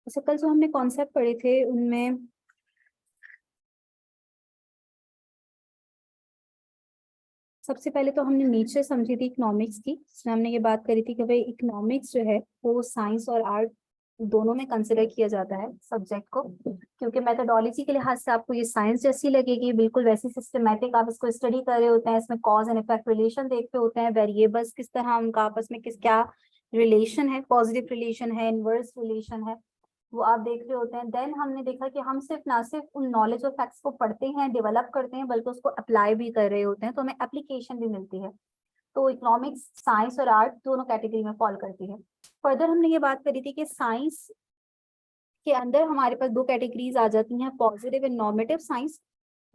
जैसे कल जो हमने कॉन्सेप्ट पढ़े थे उनमें सबसे पहले तो हमने नीचे समझी थी इकोनॉमिक्स की, जिसमें हमने ये बात करी थी कि भाई इकोनॉमिक्स जो है वो साइंस और आर्ट दोनों में कंसिडर किया जाता है सब्जेक्ट को, क्योंकि मेथोडोलॉजी के लिहाज से आपको ये साइंस जैसी लगेगी, बिल्कुल वैसी सिस्टमेटिक आप इसको स्टडी कर रहे होते हैं, इसमें कॉज एंड इफेक्ट रिलेशन देखते होते हैं, वेरिएबल्स किस तरह उनका आपस में किस क्या रिलेशन है, पॉजिटिव रिलेशन है, इनवर्स रिलेशन है, वो आप देख रहे होते हैं। देन हमने देखा कि हम सिर्फ ना सिर्फ उन नॉलेज और फैक्ट्स को पढ़ते हैं, डेवलप करते हैं, बल्कि उसको अप्लाई भी कर रहे होते हैं, तो हमें एप्लीकेशन भी मिलती है। तो इकोनॉमिक्स साइंस और आर्ट दोनों कैटेगरी में फॉल करती है। फर्दर हमने ये बात करी थी कि साइंस के अंदर हमारे पास दो कैटेगरीज आ जाती हैं, positive and normative science.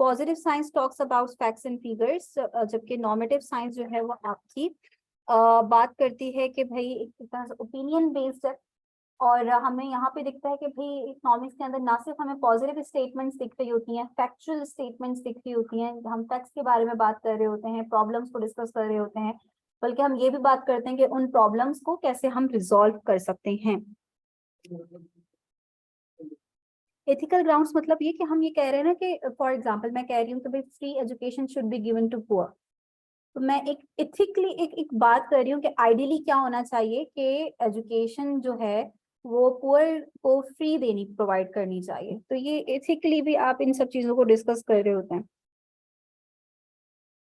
Positive science talks about facts and figures, जबकि नॉर्मेटिव साइंस जो है वो आपकी बात करती है कि भाई एक तरह से ओपिनियन बेस्ड है। और हमें यहाँ पे दिखता है कि भाई इकोनॉमिक्स के अंदर ना सिर्फ हमें पॉजिटिव स्टेटमेंट्स दिख रही होती हैं, फैक्चुअल स्टेटमेंट्स दिख रही होती हैं, हम फैक्ट्स के बारे में बात कर रहे होते हैं, प्रॉब्लम्स को डिस्कस कर रहे होते हैं, बल्कि हम ये भी बात करते हैं कि उन प्रॉब्लम्स को कैसे हम रिजॉल्व कर सकते हैं। एथिकल ग्राउंड्स मतलब ये कि हम ये कह रहे हैं ना कि फॉर एग्जांपल मैं कह रही हूँ कि भाई free education should be given to poor, तो मैं एक एथिकली एक बात कर रही हूँ कि आइडियली क्या होना चाहिए कि एजुकेशन जो है वो पुअर को फ्री देनी प्रोवाइड करनी चाहिए। तो ये एथिकली भी आप इन सब चीजों को डिस्कस कर रहे होते हैं।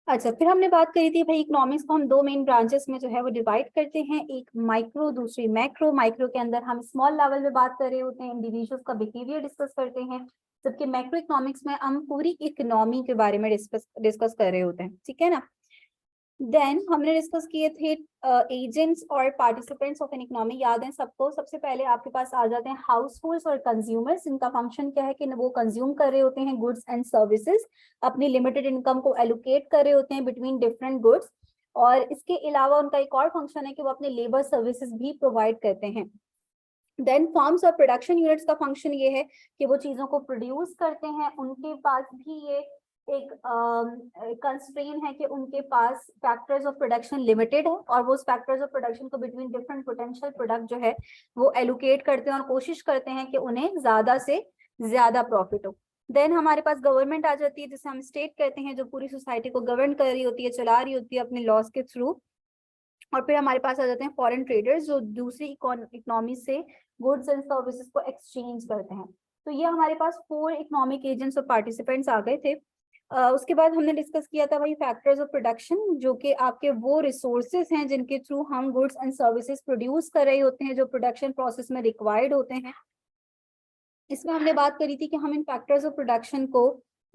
अच्छा, फिर हमने बात करी थी भाई इकोनॉमिक्स को हम दो मेन ब्रांचेस में जो है वो डिवाइड करते हैं, एक माइक्रो दूसरी मैक्रो। माइक्रो के अंदर हम स्मॉल लेवल में बात कर रहे होते हैं, इंडिविजुअल्स का बिहेवियर डिस्कस करते हैं, जबकि मैक्रो इकोनॉमिक्स में हम पूरी इकोनॉमी के बारे में डिस्कस कर रहे होते हैं, ठीक है ना। देन हमने डिस्कस किए थे एजेंट्स और पार्टिसिपेंट्स ऑफ एन इकोनॉमी, याद है सबको। सबसे पहले आपके पास आ जाते हैं हाउस होल्ड्स और कंज्यूमर्स। इनका फंक्शन क्या है कि वो कंज्यूम कर रहे होते हैं गुड्स एंड सर्विसेज, अपनी लिमिटेड इनकम को एलोकेट कर रहे होते हैं बिटवीन डिफरेंट गुड्स, और इसके अलावा उनका एक और फंक्शन है कि वो अपने लेबर सर्विसेज भी प्रोवाइड करते हैं। देन फॉर्म्स और प्रोडक्शन यूनिट्स का फंक्शन ये है कि वो चीजों को प्रोड्यूस करते हैं, उनके पास भी ये एक कंस्ट्रेन है कि उनके पास फैक्टर्स ऑफ प्रोडक्शन लिमिटेड है, और वो फैक्टर्स ऑफ प्रोडक्शन को बिटवीन डिफरेंट पोटेंशियल प्रोडक्ट जो है वो एलोकेट करते हैं और कोशिश करते हैं कि उन्हें ज्यादा से ज्यादा प्रॉफिट हो। देन हमारे पास गवर्नमेंट आ जाती है, जिसे हम स्टेट कहते हैं, जो पूरी सोसाइटी को गवर्न कर रही होती है, चला रही होती है अपने लॉज के थ्रू। और फिर हमारे पास आ जाते हैं फॉरेन ट्रेडर्स, जो दूसरी इकोनॉमी से गुड्स एंड सर्विसेज को एक्सचेंज करते हैं। तो ये हमारे पास 4 इकोनॉमिक एजेंट्स और पार्टिसिपेंट्स आ गए थे। उसके बाद हमने डिस्कस किया था वही फैक्टर्स ऑफ प्रोडक्शन, जो कि आपके वो रिसोर्सेज हैं जिनके थ्रू हम गुड्स एंड सर्विसेज प्रोड्यूस कर रहे होते हैं, जो प्रोडक्शन प्रोसेस में रिक्वायर्ड होते हैं। इसमें हमने बात करी थी कि हम इन फैक्टर्स ऑफ प्रोडक्शन को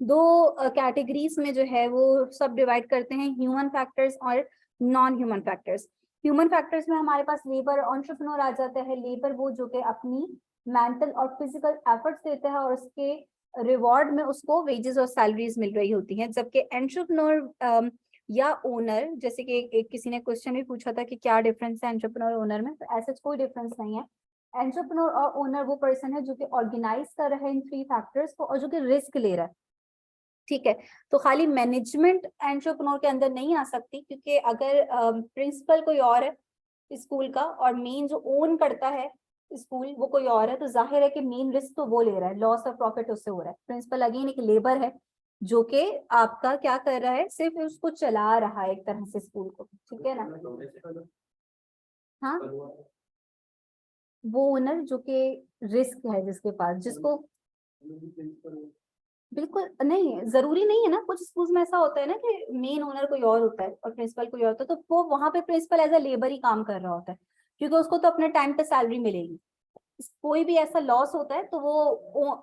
दो कैटेगरीज में जो है वो सब डिवाइड करते हैं, ह्यूमन फैक्टर्स और non human factors. Human factors में हमारे पास लेबर एंटरप्रेन्योर आ जाता है। लेबर वो जो कि अपनी मेंटल और फिजिकल एफर्ट्स देता है और उसके रिवॉर्ड में उसको वेजेस और सैलरीज मिल रही होती हैं, जबकि एंटरप्रेन्योर या ओनर, जैसे कि एक किसी ने क्वेश्चन भी पूछा था कि क्या डिफरेंस है एंटरप्रेन्योर ओनर में, तो ऐसा कोई डिफरेंस नहीं है। एंटरप्रेन्योर और ओनर वो पर्सन है जो कि ऑर्गेनाइज कर रहा है इन 3 फैक्टर्स को और जो कि रिस्क ले रहा है, ठीक है। तो खाली मैनेजमेंट एंटरप्रेन्योर के अंदर नहीं आ सकती, क्योंकि अगर प्रिंसिपल कोई और है स्कूल का और मेन जो ओन करता है स्कूल वो कोई और है, तो जाहिर है कि मेन रिस्क तो वो ले रहा है, लॉस ऑफ प्रॉफिट उससे हो रहा है। प्रिंसिपल अगेन एक लेबर है जो कि आपका क्या कर रहा है, सिर्फ उसको चला रहा है एक तरह से स्कूल को, ठीक है ना। हाँ, वो ओनर जो कि रिस्क है जिसके पास, जिसको बिल्कुल नहीं, जरूरी नहीं है ना, कुछ स्कूल्स में ऐसा होता है ना कि मेन ओनर कोई और होता है और प्रिंसिपल कोई और होता है, तो वो वहां पे प्रिंसिपल एज अ लेबर ही काम कर रहा होता है, क्योंकि उसको तो अपने टाइम पे सैलरी मिलेगी। कोई भी ऐसा लॉस होता है तो वो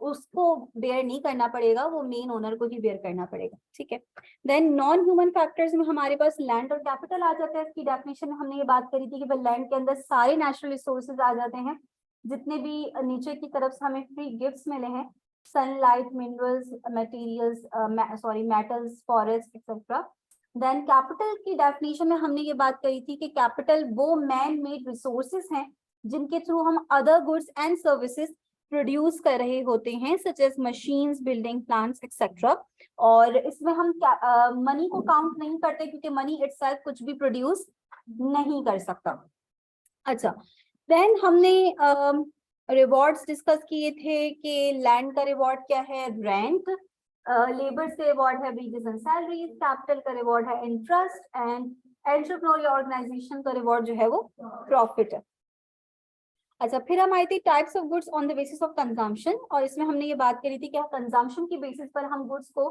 उसको बेयर नहीं करना पड़ेगा, वो मेन ओनर को ही बेयर करना पड़ेगा, ठीक है। देन नॉन ह्यूमन फैक्टर्स में हमारे पास लैंड और कैपिटल आ जाता है। इसकी डेफिनेशन में हमने ये बात करी थी कि भाई लैंड के अंदर सारे नेचुरल रिसोर्सेज आ जाते हैं, जितने भी नीचे की तरफ से हमें फ्री गिफ्ट्स मिले हैं, sunlight, minerals, materials, sorry metals, forest etcetera. Then capital की डेफिनेशन में हमने ये बात करी थी कि कैपिटल वो मैन मेड रिसोर्सेज हैं जिनके थ्रू हम other goods and services produce कर रहे होते हैं, such as machines, building, plants etcetera. और इसमें हम मनी को काउंट नहीं करते, क्योंकि मनी इटसेल्फ कुछ भी प्रोड्यूस नहीं कर सकता। अच्छा, देन हमने रिवॉर्ड्स डिस्कस किए थे कि लैंड का रिवॉर्ड क्या है, रेंट, लेबर से रिवॉर्ड है वेजेस एंड सैलरीज, कैपिटल का रिवॉर्ड है इंटरेस्ट, एंड एंटरप्रेन्योर ऑर्गेनाइजेशन का रिवॉर्ड जो है वो प्रॉफिट है। अच्छा, फिर हम आए थे types of goods on the basis of consumption, और इसमें हमने ये बात करी थी कि कंजम्पशन की बेसिस पर हम गुड्स को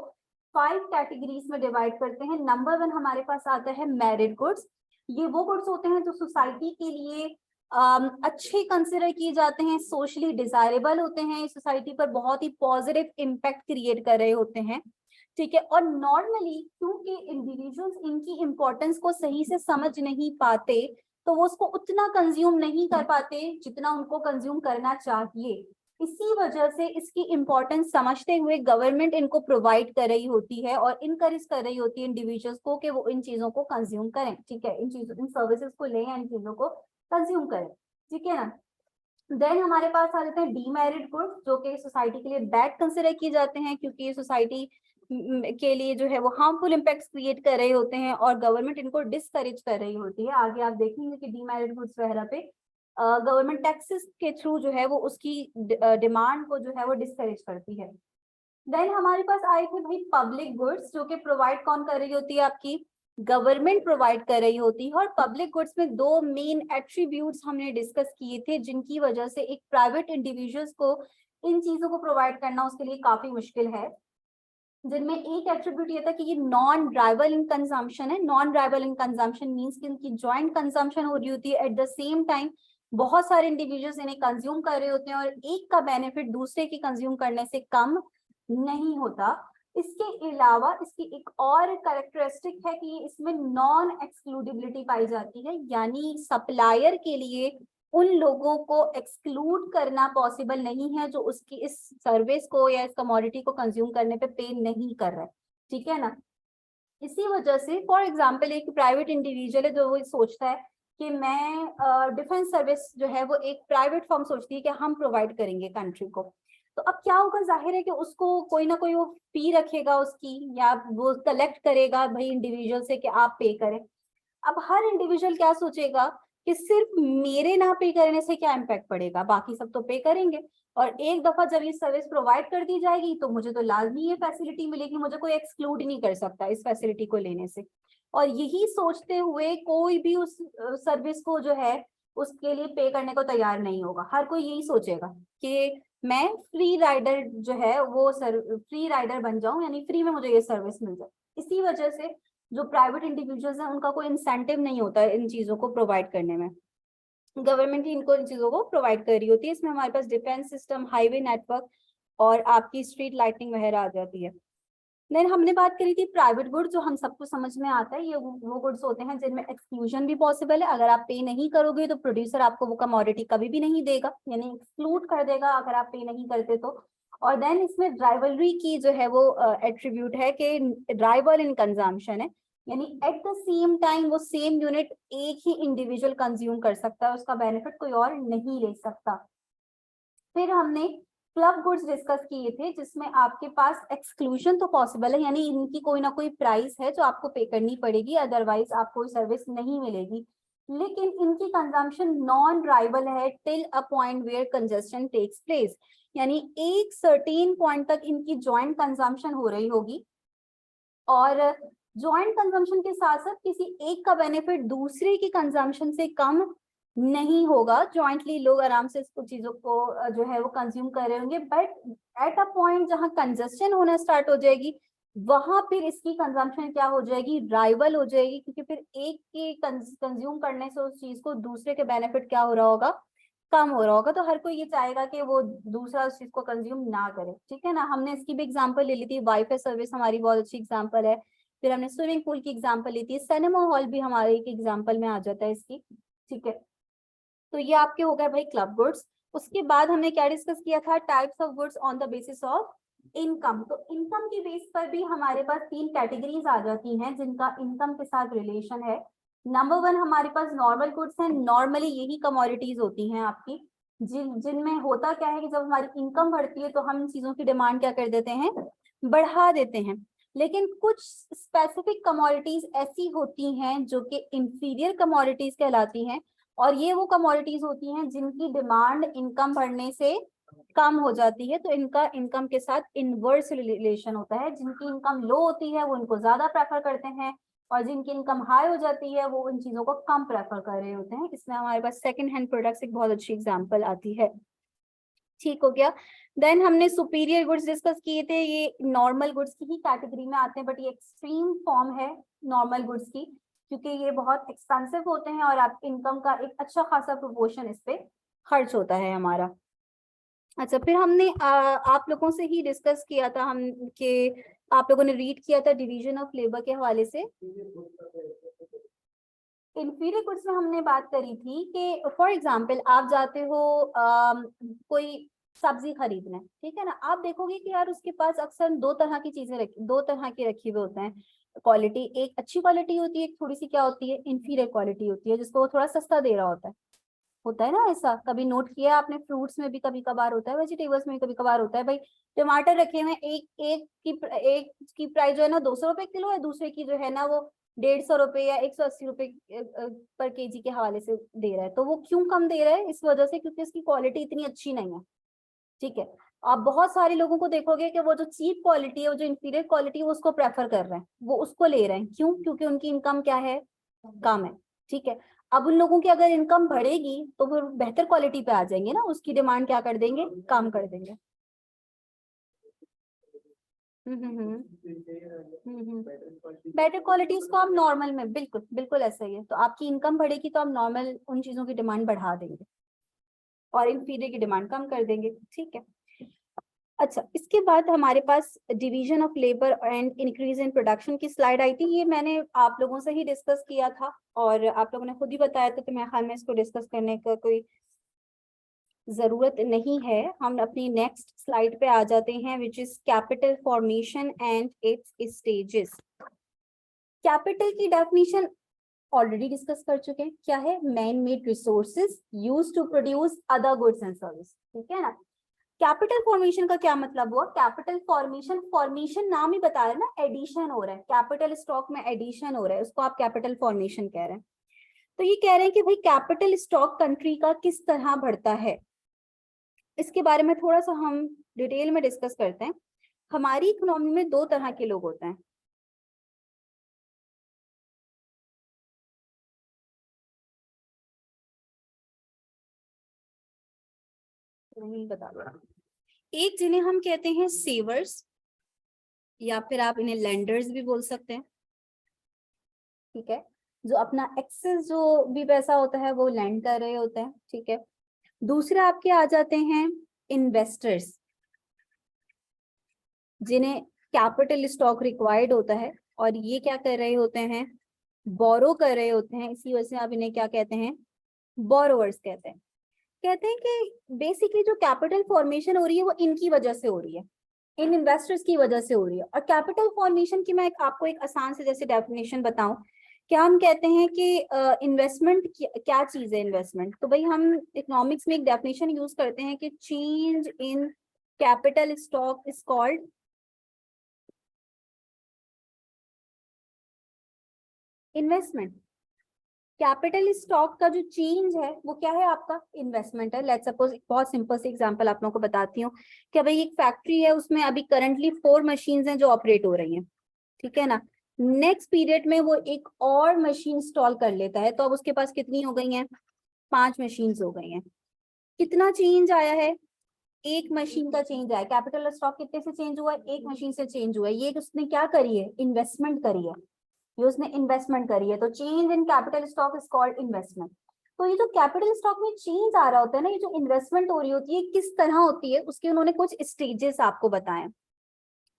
5 कैटेगरीज में डिवाइड करते हैं। नंबर 1 हमारे पास आता है मेरिट गुड्स। ये वो गुड्स होते हैं जो सोसाइटी के लिए अच्छे कंसिडर किए जाते हैं, सोशली डिजायरेबल होते हैं, सोसाइटी पर बहुत ही पॉजिटिव इम्पैक्ट क्रिएट कर रहे होते हैं, ठीक है। और नॉर्मली क्योंकि इंडिविजुअल्स इनकी इंपॉर्टेंस को सही से समझ नहीं पाते, तो वो उसको उतना कंज्यूम नहीं कर पाते जितना उनको कंज्यूम करना चाहिए। इसी वजह से इसकी इंपॉर्टेंस समझते हुए गवर्नमेंट इनको प्रोवाइड कर रही होती है और इनकरेज कर रही होती है इंडिविजुअल्स को कि वो इन चीजों को कंज्यूम करें, ठीक है, इन चीजों, इन सर्विसेज को लें या इन चीजों को कंज्यूम करें, ठीक है ना। देन हमारे पास आ जाते हैं डीमेरिट गुड्स, जो कि सोसाइटी के लिए बैड कंसिडर किए जाते हैं क्योंकि ये सोसाइटी के लिए जो है वो हार्मफुल इम्पैक्ट्स क्रिएट कर रहे होते हैं और गवर्नमेंट इनको डिस्करेज कर रही होती है। आगे आप देखेंगे कि डीमेरिट गुड्स वगैरह पे गवर्नमेंट टैक्सेस के थ्रू जो है वो उसकी डिमांड को जो है वो डिस्करेज करती है। देन हमारे पास आए थे भाई पब्लिक गुड्स, जो कि प्रोवाइड कौन कर रही होती है, आपकी गवर्नमेंट प्रोवाइड कर रही होती है। और पब्लिक गुड्स में 2 मेन एट्रीब्यूट्स हमने डिस्कस किए थे जिनकी वजह से एक प्राइवेट इंडिविजुअल्स को इन चीजों को प्रोवाइड करना उसके लिए काफी मुश्किल है। जिनमें एक एट्रीब्यूट ये था कि ये नॉन ड्राइवल इन कंजम्पशन है। Non drivel in consumption means कि इनकी जॉइंट कंजम्पशन हो रही होती है, एट द सेम टाइम बहुत सारे इंडिविजुअल्स इन्हें कंज्यूम कर रहे होते हैं और एक का बेनिफिट दूसरे के कंज्यूम करने से कम नहीं होता। इसके अलावा इसकी एक और कैरेक्टरिस्टिक है कि इसमें नॉन एक्सक्लूडिबिलिटी पाई जाती है, यानी सप्लायर के लिए उन लोगों को एक्सक्लूड करना पॉसिबल नहीं है जो उसकी इस सर्विस को या इस कमोडिटी को कंज्यूम करने पे पे नहीं कर रहा है, ठीक है ना। इसी वजह से फॉर एग्जांपल एक प्राइवेट इंडिविजुअल है जो वो सोचता है कि मैं डिफेंस सर्विस जो है वो एक प्राइवेट फर्म सोचती है कि हम प्रोवाइड करेंगे कंट्री को, तो अब क्या होगा, जाहिर है कि उसको कोई ना कोई वो फी रखेगा उसकी, या वो कलेक्ट करेगा भाई इंडिविजुअल से कि आप पे करें। अब हर इंडिविजुअल क्या सोचेगा कि सिर्फ मेरे ना पे करने से क्या इम्पैक्ट पड़ेगा, बाकी सब तो पे करेंगे, और एक दफा जब ये सर्विस प्रोवाइड कर दी जाएगी तो मुझे तो लाजमी ये फैसिलिटी मिलेगी, मुझे कोई एक्सक्लूड नहीं कर सकता इस फैसिलिटी को लेने से। और यही सोचते हुए कोई भी उस सर्विस को जो है उसके लिए पे करने को तैयार नहीं होगा। हर कोई यही सोचेगा कि मैं फ्री राइडर जो है वो फ्री राइडर बन जाऊं, यानी फ्री में मुझे ये सर्विस मिल जाए। इसी वजह से जो प्राइवेट इंडिविजुअल्स हैं उनका कोई इंसेंटिव नहीं होता है इन चीजों को प्रोवाइड करने में, गवर्नमेंट ही इनको इन चीजों को प्रोवाइड कर रही होती है। इसमें हमारे पास डिफेंस सिस्टम, हाईवे नेटवर्क और आपकी स्ट्रीट लाइटिंग वगैरह आ जाती है। देन हमने बात करी थी प्राइवेट गुड्स, जो हम सबको समझ में आता है, ये वो गुड्स होते हैं जिनमें एक्सक्लूजन भी पॉसिबल है। अगर आप पे नहीं करोगे तो प्रोड्यूसर आपको वो कमोडिटी कभी भी नहीं देगा, यानी एक्सक्लूड कर देगा अगर आप पे नहीं करते तो। और देन इसमें ड्राइवलरी की जो है वो एट्रीब्यूट है कि ड्राइवल इन कंजम्पशन है, यानी एट द सेम टाइम वो सेम यूनिट एक ही इंडिविजुअल कंज्यूम कर सकता है, उसका बेनिफिट कोई और नहीं ले सकता। फिर हमने क्लब गुड्स डिस्कस किए थे जिसमें आपके पास एक्सक्लूजन तो पॉसिबल है, यानी इनकी कोई ना कोई प्राइस है जो आपको पे करनी पड़ेगी, अदरवाइज आपको सर्विस नहीं मिलेगी, लेकिन इनकी कंजम्पशन नॉन ड्राइवल है till a point where consumption takes place, यानी एक सर्टेन पॉइंट तक इनकी जॉइंट कंजम्पशन हो रही होगी, और जॉइंट कंजम्पशन के साथ साथ किसी एक का बेनिफिट दूसरे की कंजम्पशन से कम नहीं होगा। जॉइंटली लोग आराम से इसको चीजों को जो है वो कंज्यूम कर रहे होंगे, बट एट अ पॉइंट जहां कंजस्शन होना स्टार्ट हो जाएगी वहां फिर इसकी कंजम्पशन क्या हो जाएगी, राइवल हो जाएगी, क्योंकि फिर एक के कंज्यूम करने से उस चीज को दूसरे के बेनिफिट क्या हो रहा होगा, कम हो रहा होगा। तो हर कोई ये चाहेगा कि वो दूसरा उस चीज को कंज्यूम ना करे, ठीक है ना। हमने इसकी भी एग्जांपल ले ली थी, वाईफाई सर्विस हमारी बहुत अच्छी एग्जांपल है। फिर हमने स्विमिंग पूल की एग्जांपल ली थी, सिनेमा हॉल भी हमारे एक एग्जांपल में आ जाता है इसकी, ठीक है। तो ये आपके हो गए भाई क्लब गुड्स। उसके बाद हमने क्या डिस्कस किया था, types of goods on the basis of income. तो इनकम की बेस पर भी हमारे पास 3 कैटेगरीज आ जाती हैं जिनका इनकम के साथ रिलेशन है। नंबर 1 हमारे पास नॉर्मल गुड्स हैं। नॉर्मली यही कमोडिटीज होती हैं आपकी जिनमें होता क्या है कि जब हमारी इनकम बढ़ती है तो हम इन चीजों की डिमांड क्या कर देते हैं, बढ़ा देते हैं। लेकिन कुछ स्पेसिफिक कमोडिटीज ऐसी होती हैं जो कि इंफीरियर कमोडिटीज कहलाती हैं, और ये वो कमोडिटीज होती हैं जिनकी डिमांड इनकम बढ़ने से कम हो जाती है, तो इनका इनकम के साथ इनवर्स रिलेशन होता है। जिनकी इनकम लो होती है वो इनको ज्यादा प्रेफर करते हैं, और जिनकी इनकम हाई हो जाती है वो इन चीजों को कम प्रेफर कर रहे होते हैं। इसमें हमारे पास सेकंड हैंड प्रोडक्ट्स एक बहुत अच्छी एग्जांपल आती है। ठीक हो गया। देन हमने सुपीरियर गुड्स डिस्कस किए थे, ये नॉर्मल गुड्स की ही कैटेगरी में आते हैं, बट ये एक्सट्रीम फॉर्म है नॉर्मल गुड्स की, क्योंकि ये बहुत एक्सपेंसिव होते हैं और आपकी इनकम का एक अच्छा खासा प्रोपोर्शन इस पे खर्च होता है हमारा। अच्छा, फिर हमने आप लोगों से ही डिस्कस किया था हम कि आप लोगों ने रीड किया था डिवीजन ऑफ लेबर के हवाले से। इंफीरियर गुड्स में हमने बात करी थी कि फॉर एग्जांपल आप जाते हो कोई सब्जी खरीदने, ठीक है ना, आप देखोगे कि यार उसके पास अक्सर दो तरह की चीजें दो तरह के रखे हुए होते हैं क्वालिटी। एक अच्छी क्वालिटी होती है, एक थोड़ी सी क्या होती है, इंफीरियर क्वालिटी होती है, जिसको वो थोड़ा सस्ता दे रहा होता है ना। ऐसा कभी नोट किया है आपने? फ्रूट्स में भी कभी कभार होता है, वेजिटेबल्स में कभी कभार होता है। भाई टमाटर रखे हुए एक एक की प्राइस जो है ना 200 रुपए किलो है, दूसरे की जो है ना वो 150 रुपए या 180 रुपए पर केजी के हवाले से दे रहा है। तो वो क्यों कम दे रहा है? इस वजह से क्योंकि उसकी क्वालिटी इतनी अच्छी नहीं है। ठीक है, आप बहुत सारे लोगों को देखोगे कि वो जो चीप क्वालिटी है, वो जो इंफीरियर क्वालिटी है, वो उसको प्रेफर कर रहे हैं, वो उसको ले रहे हैं। क्यों? क्योंकि उनकी इनकम क्या है, कम है। ठीक है, अब उन लोगों की अगर इनकम बढ़ेगी तो वो बेहतर क्वालिटी पे आ जाएंगे ना, उसकी डिमांड क्या कर देंगे, कम कर देंगे। बेटर क्वालिटी उसको आप नॉर्मल में, बिल्कुल बिल्कुल ऐसा ही है। तो आपकी इनकम बढ़ेगी तो आप नॉर्मल उन चीजों की डिमांड बढ़ा देंगे और इंफीरियर की डिमांड कम कर देंगे। ठीक है। अच्छा, इसके बाद हमारे पास division of labour and increase in production की स्लाइड आई थी। ये मैंने आप लोगों से ही डिस्कस किया था और आप लोगों ने खुद ही बताया था, तो मेरे ख्याल में इसको डिस्कस करने का कोई जरूरत नहीं है। हम अपनी नेक्स्ट स्लाइड पे आ जाते हैं, which is capital formation and its stages. Capital की डेफिनेशन ऑलरेडी डिस्कस कर चुके हैं, क्या है, man made resources use to produce other goods and service. ठीक है ना। कैपिटल फॉर्मेशन का क्या मतलब हुआ? कैपिटल फॉर्मेशन, फॉर्मेशन नाम ही बता रहा है ना, एडिशन हो रहा है, कैपिटल स्टॉक में एडिशन हो रहा है, उसको आप कैपिटल फॉर्मेशन कह रहे हैं। तो ये कह रहे हैं कि भाई कैपिटल स्टॉक कंट्री का किस तरह बढ़ता है, इसके बारे में थोड़ा सा हम डिटेल में डिस्कस करते हैं। हमारी इकोनॉमी में दो तरह के लोग होते हैं। नहीं बता रहा। एक जिन्हें हम कहते हैं सेवर्स, या फिर आप इन्हें लेंडर्स भी बोल सकते हैं। ठीक है, जो अपना एक्सेस जो भी पैसा होता है वो लैंड कर रहे होते हैं। ठीक है। दूसरे आपके आ जाते हैं इन्वेस्टर्स, जिन्हें कैपिटल स्टॉक रिक्वायर्ड होता है और ये क्या कर रहे होते हैं, बोरो कर रहे होते हैं। इसी वजह से आप इन्हें क्या कहते हैं, बोरोवर्स कहते हैं। कहते हैं कि बेसिकली जो कैपिटल फॉर्मेशन हो रही है वो इनकी वजह से हो रही है, इन इन्वेस्टर्स की वजह से हो रही है। और कैपिटल फॉर्मेशन की मैं आपको एक आसान से जैसे डेफिनेशन बताऊं, क्या हम कहते हैं कि इन्वेस्टमेंट क्या चीज है इन्वेस्टमेंट? तो भाई हम इकोनॉमिक्स में एक डेफिनेशन यूज करते हैं कि change in capital stock is called investment. Capital stock का जो चेंज है वो क्या है, आपका इन्वेस्टमेंट है। लेट्स सपोज एक बहुत सिंपल सी एग्जांपल आप लोगों को बताती हूँ कि भाई एक फैक्ट्री है, उसमें अभी करंटली 4 मशीन्स हैं जो ऑपरेट हो रही हैं। ठीक है ना। नेक्स्ट पीरियड में वो एक और मशीन इंस्टॉल कर लेता है, तो अब उसके पास कितनी हो गई हैं, 5 मशीन्स हो गई हैं। कितना चेंज आया है, एक मशीन का चेंज आया। कैपिटल स्टॉक कितने से चेंज हुआ है, एक मशीन से चेंज हुआ है। ये उसने क्या करी है, इन्वेस्टमेंट करी है, ये उसने इन्वेस्टमेंट करी है। तो change in capital stock is called investment. तो ये जो कैपिटल स्टॉक में चेंज आ रहा होता है ना, ये जो इन्वेस्टमेंट हो रही होती है किस तरह होती है, उसके उन्होंने कुछ स्टेजेस आपको बताए।